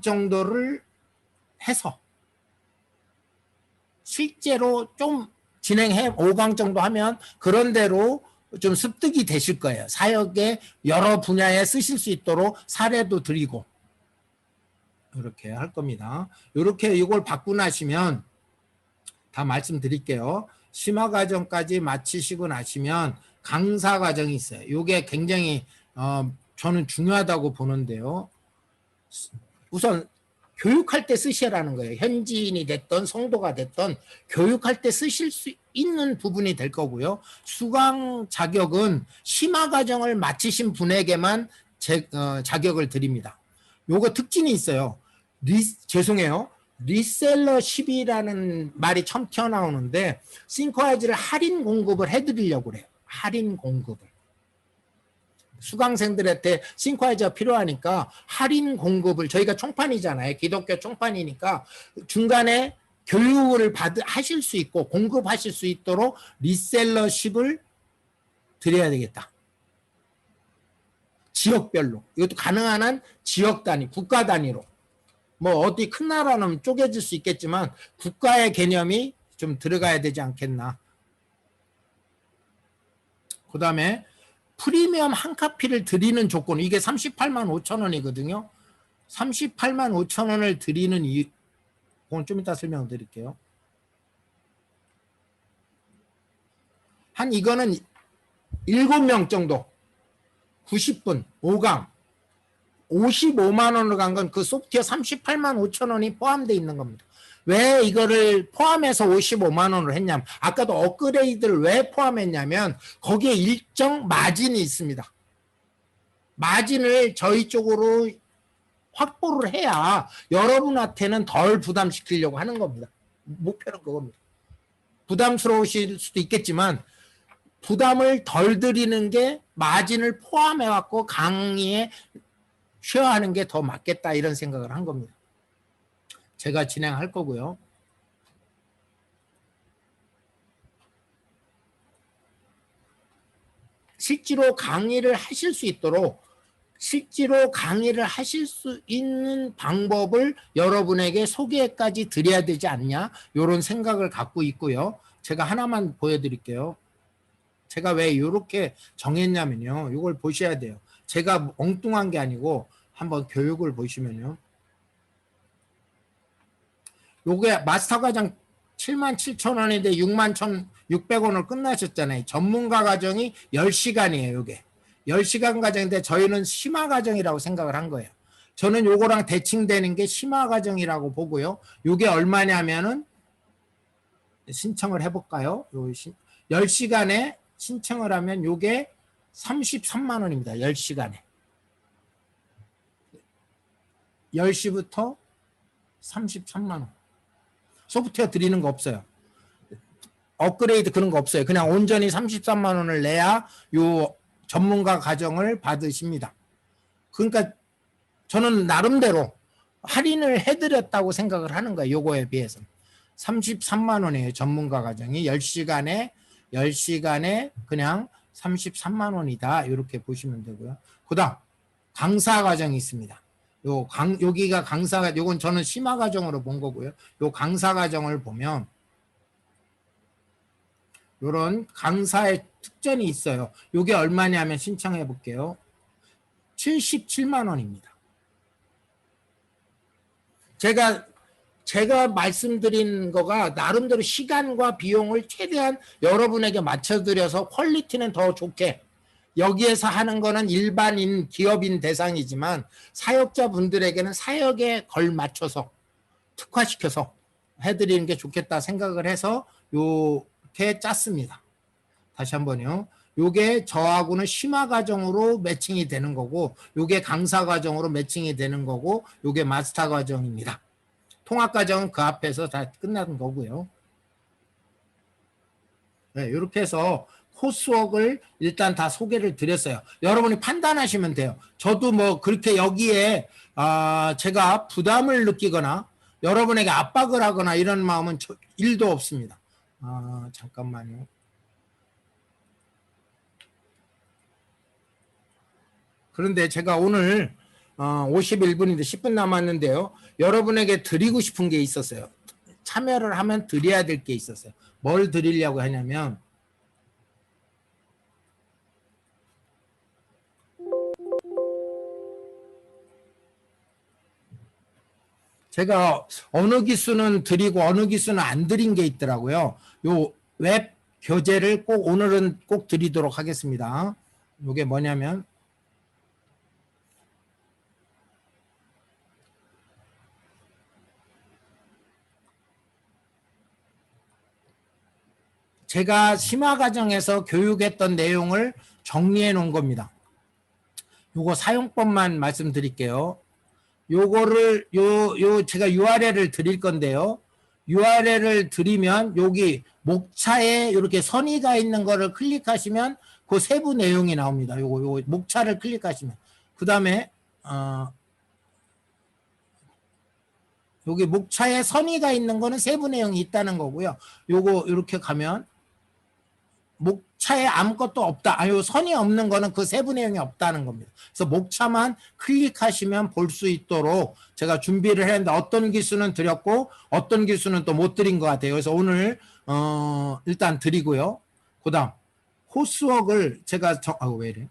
정도를 해서 실제로 좀 진행해 5강 정도 하면 그런 대로 좀 습득이 되실 거예요. 사역의 여러 분야에 쓰실 수 있도록 사례도 드리고 이렇게 할 겁니다. 이렇게 이걸 받고 나시면 다 말씀드릴게요. 심화 과정까지 마치시고 나시면 강사 과정이 있어요. 이게 굉장히 저는 중요하다고 보는데요. 우선 교육할 때 쓰시라는 거예요. 현지인이 됐던 성도가 됐던 교육할 때 쓰실 수 있는 부분이 될 거고요. 수강 자격은 심화 과정을 마치신 분에게만 자격을 드립니다. 요거 특징이 있어요. 죄송해요. 리셀러십이라는 말이 처음 튀어나오는데 싱크와이즈를 할인 공급을 해드리려고 그래요. 할인 공급을. 수강생들한테 싱크와이즈가 필요하니까 할인 공급을 저희가 총판이잖아요. 기독교 총판이니까 중간에 교육을 하실 수 있고 공급하실 수 있도록 리셀러십을 드려야 되겠다. 지역별로. 이것도 가능한 한 지역 단위, 국가 단위로. 뭐 어디 큰 나라는 쪼개질 수 있겠지만 국가의 개념이 좀 들어가야 되지 않겠나. 그 다음에 프리미엄 한 카피를 드리는 조건, 이게 38만 5천 원이거든요. 38만 5천 원을 드리는 이유, 그건 좀 이따 설명드릴게요. 한 이거는 7명 정도, 90분, 5강, 55만 원으로 간 건 그 소프트웨어 38만 5천 원이 포함되어 있는 겁니다. 왜 이거를 포함해서 55만 원으로 했냐면, 아까도 업그레이드를 왜 포함했냐면 거기에 일정 마진이 있습니다. 마진을 저희 쪽으로 확보를 해야 여러분한테는 덜 부담시키려고 하는 겁니다. 목표는 그겁니다. 부담스러우실 수도 있겠지만 부담을 덜 드리는 게 마진을 포함해 갖고 강의에 쉐어하는 게 더 맞겠다, 이런 생각을 한 겁니다. 제가 진행할 거고요. 실제로 강의를 하실 수 있도록, 실제로 강의를 하실 수 있는 방법을 여러분에게 소개까지 드려야 되지 않냐, 이런 생각을 갖고 있고요. 제가 하나만 보여드릴게요. 제가 왜 이렇게 정했냐면요. 이걸 보셔야 돼요. 제가 엉뚱한 게 아니고 한번 교육을 보시면요. 요게 마스터 과정 77,000원인데 61,600원을 끝나셨잖아요. 전문가 과정이 10시간이에요. 요게 10시간 과정인데 저희는 심화 과정이라고 생각을 한 거예요. 저는 요거랑 대칭되는 게 심화 과정이라고 보고요. 요게 얼마냐면은 신청을 해볼까요? 10시간에 신청을 하면 요게 33만 원입니다. 10시간에. 10시부터 33만 원. 소프트웨어 드리는 거 없어요. 업그레이드 그런 거 없어요. 그냥 온전히 33만 원을 내야 요 전문가 과정을 받으십니다. 그러니까 저는 나름대로 할인을 해드렸다고 생각을 하는 거예요. 요거에 비해서. 33만 원이에요. 전문가 과정이 10시간에 그냥 33만 원이다. 이렇게 보시면 되고요. 그다음 강사 과정이 있습니다. 여기가 강사가, 요건 저는 심화 과정으로 본 거고요. 요 강사 과정을 보면 요런 강사의 특전이 있어요. 요게 얼마냐면 신청해 볼게요. 77만 원입니다. 제가 말씀드린 거가 나름대로 시간과 비용을 최대한 여러분에게 맞춰드려서 퀄리티는 더 좋게, 여기에서 하는 거는 일반인, 기업인 대상이지만 사역자분들에게는 사역에 걸맞춰서 특화시켜서 해드리는 게 좋겠다 생각을 해서 요렇게 짰습니다. 다시 한번요. 요게 저하고는 심화 과정으로 매칭이 되는 거고, 요게 강사 과정으로 매칭이 되는 거고, 요게 마스터 과정입니다. 통합과정은 그 앞에서 다 끝난 거고요. 네, 이렇게 해서 코스웍을 일단 다 소개를 드렸어요. 여러분이 판단하시면 돼요. 저도 뭐 그렇게 여기에 제가 부담을 느끼거나 여러분에게 압박을 하거나 이런 마음은 1도 없습니다. 잠깐만요. 그런데 제가 오늘 51분인데 10분 남았는데요. 여러분에게 드리고 싶은 게 있었어요. 참여를 하면 드려야 될 게 있었어요. 뭘 드리려고 하냐면 제가 어느 기수는 드리고 어느 기수는 안 드린 게 있더라고요. 요 웹 교재를 꼭 오늘은 꼭 드리도록 하겠습니다. 요게 뭐냐면 제가 심화과정에서 교육했던 내용을 정리해 놓은 겁니다. 요거 사용법만 말씀드릴게요. 요거를 제가 URL을 드릴 건데요. URL을 드리면 여기 목차에 이렇게 선의가 있는 거를 클릭하시면 그 세부 내용이 나옵니다. 요거 목차를 클릭하시면 그다음에 여기 목차에 선의가 있는 거는 세부 내용이 있다는 거고요. 요거 이렇게 가면 목차에 아무것도 없다. 요 선이 없는 거는 그 세부 내용이 없다는 겁니다. 그래서 목차만 클릭하시면 볼 수 있도록 제가 준비를 했는데 어떤 기수는 드렸고 어떤 기수는 또 못 드린 것 같아요. 그래서 오늘 일단 드리고요. 그 다음 코스웍을 제가 왜 이래?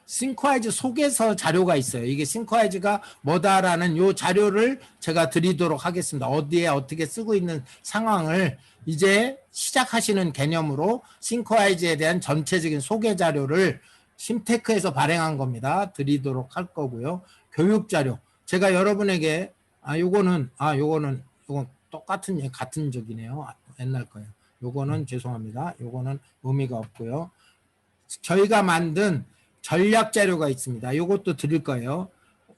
싱크와이즈 속에서 자료가 있어요. 이게 싱크와이즈가 뭐다라는 요 자료를 제가 드리도록 하겠습니다. 어디에 어떻게 쓰고 있는 상황을 이제 시작하시는 개념으로 싱크와이즈에 대한 전체적인 소개 자료를 심테크에서 발행한 겁니다. 드리도록 할 거고요. 교육 자료. 제가 여러분에게 요거는 똑같은 같은 적이네요. 옛날 거예요. 요거는 죄송합니다. 요거는 의미가 없고요. 저희가 만든 전략 자료가 있습니다. 이것도 드릴 거예요.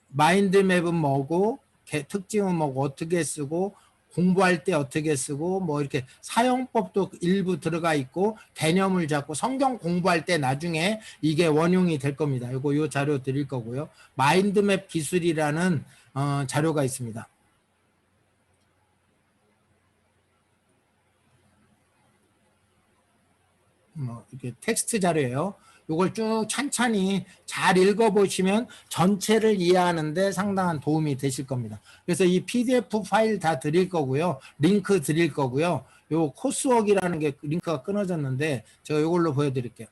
마인드맵은 뭐고 특징은 뭐고 어떻게 쓰고 공부할 때 어떻게 쓰고 뭐 이렇게 사용법도 일부 들어가 있고 개념을 잡고 성경 공부할 때 나중에 이게 원용이 될 겁니다. 요 자료 드릴 거고요. 마인드맵 기술이라는 자료가 있습니다. 뭐 이렇게 텍스트 자료예요. 이걸 쭉 찬찬히 잘 읽어보시면 전체를 이해하는데 상당한 도움이 되실 겁니다. 그래서 이 PDF 파일 다 드릴 거고요. 링크 드릴 거고요. 요 코스웍이라는 게 링크가 끊어졌는데 제가 이걸로 보여드릴게요.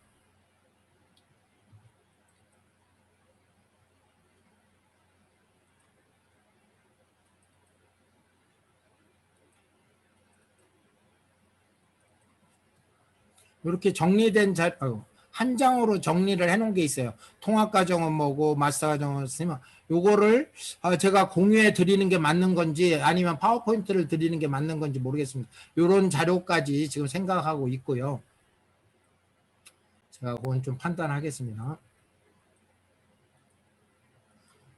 이렇게 정리된 자료 한 장으로 정리를 해놓은 게 있어요. 통합과정은 뭐고 마스터과정은 쓰면 요거를 제가 공유해 드리는 게 맞는 건지 아니면 파워포인트를 드리는 게 맞는 건지 모르겠습니다. 요런 자료까지 지금 생각하고 있고요. 제가 그건 좀 판단하겠습니다.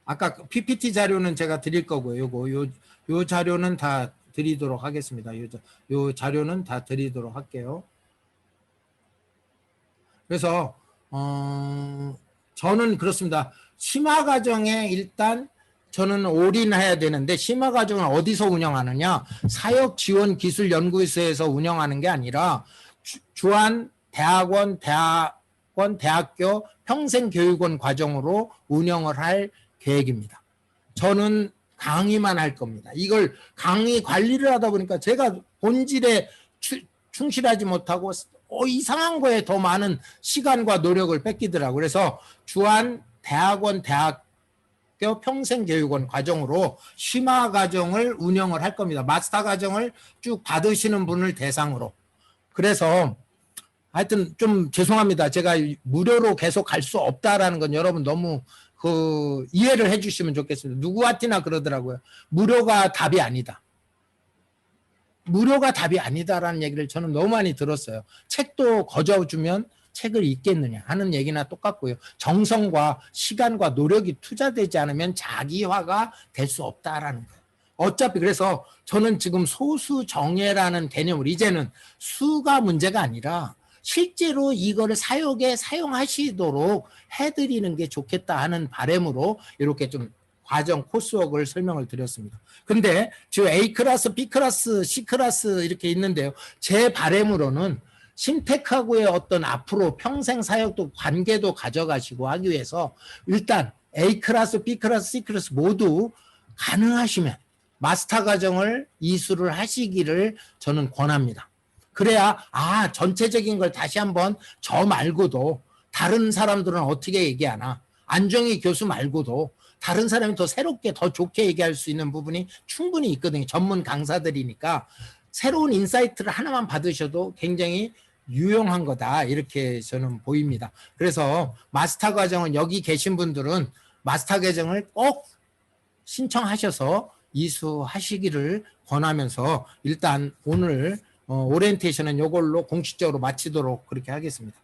아까 PPT 자료는 제가 드릴 거고요. 요 자료는 다 드리도록 하겠습니다. 요 자료는 다 드리도록 할게요. 그래서 저는 그렇습니다. 심화과정에 일단 저는 올인해야 되는데 심화과정을 어디서 운영하느냐? 사역지원기술연구소에서 운영하는 게 아니라 주한 대학원, 대학교, 평생교육원 과정으로 운영을 할 계획입니다. 저는 강의만 할 겁니다. 이걸 강의 관리를 하다 보니까 제가 본질에 충실하지 못하고 이상한 거에 더 많은 시간과 노력을 뺏기더라고요. 그래서 주한 대학원, 대학교 평생교육원 과정으로 심화 과정을 운영을 할 겁니다. 마스터 과정을 쭉 받으시는 분을 대상으로. 그래서 하여튼 좀 죄송합니다. 제가 무료로 계속 갈 수 없다라는 건 여러분 너무 이해를 해주시면 좋겠습니다. 누구한테나 그러더라고요. 무료가 답이 아니다. 무료가 답이 아니다라는 얘기를 저는 너무 많이 들었어요. 책도 거저주면 책을 읽겠느냐 하는 얘기나 똑같고요. 정성과 시간과 노력이 투자되지 않으면 자기화가 될 수 없다라는 거예요. 어차피 그래서 저는 지금 소수정예라는 개념을 이제는 수가 문제가 아니라 실제로 이거를 사역에 사용하시도록 해드리는 게 좋겠다 하는 바람으로 이렇게 좀 과정 코스웍을 설명을 드렸습니다. 근데 지금 A클래스, B클래스, C클래스 이렇게 있는데요. 제 바람으로는 신택하고의 어떤 앞으로 평생 사역도 관계도 가져가시고 하기 위해서 일단 A클래스, B클래스, C클래스 모두 가능하시면 마스터 과정을 이수를 하시기를 저는 권합니다. 그래야 전체적인 걸 다시 한번 저 말고도 다른 사람들은 어떻게 얘기하나, 안정희 교수 말고도 다른 사람이 더 새롭게 더 좋게 얘기할 수 있는 부분이 충분히 있거든요. 전문 강사들이니까 새로운 인사이트를 하나만 받으셔도 굉장히 유용한 거다 이렇게 저는 보입니다. 그래서 마스터 과정은 여기 계신 분들은 마스터 과정을 꼭 신청하셔서 이수하시기를 권하면서 일단 오늘 오리엔테이션은 이걸로 공식적으로 마치도록 그렇게 하겠습니다.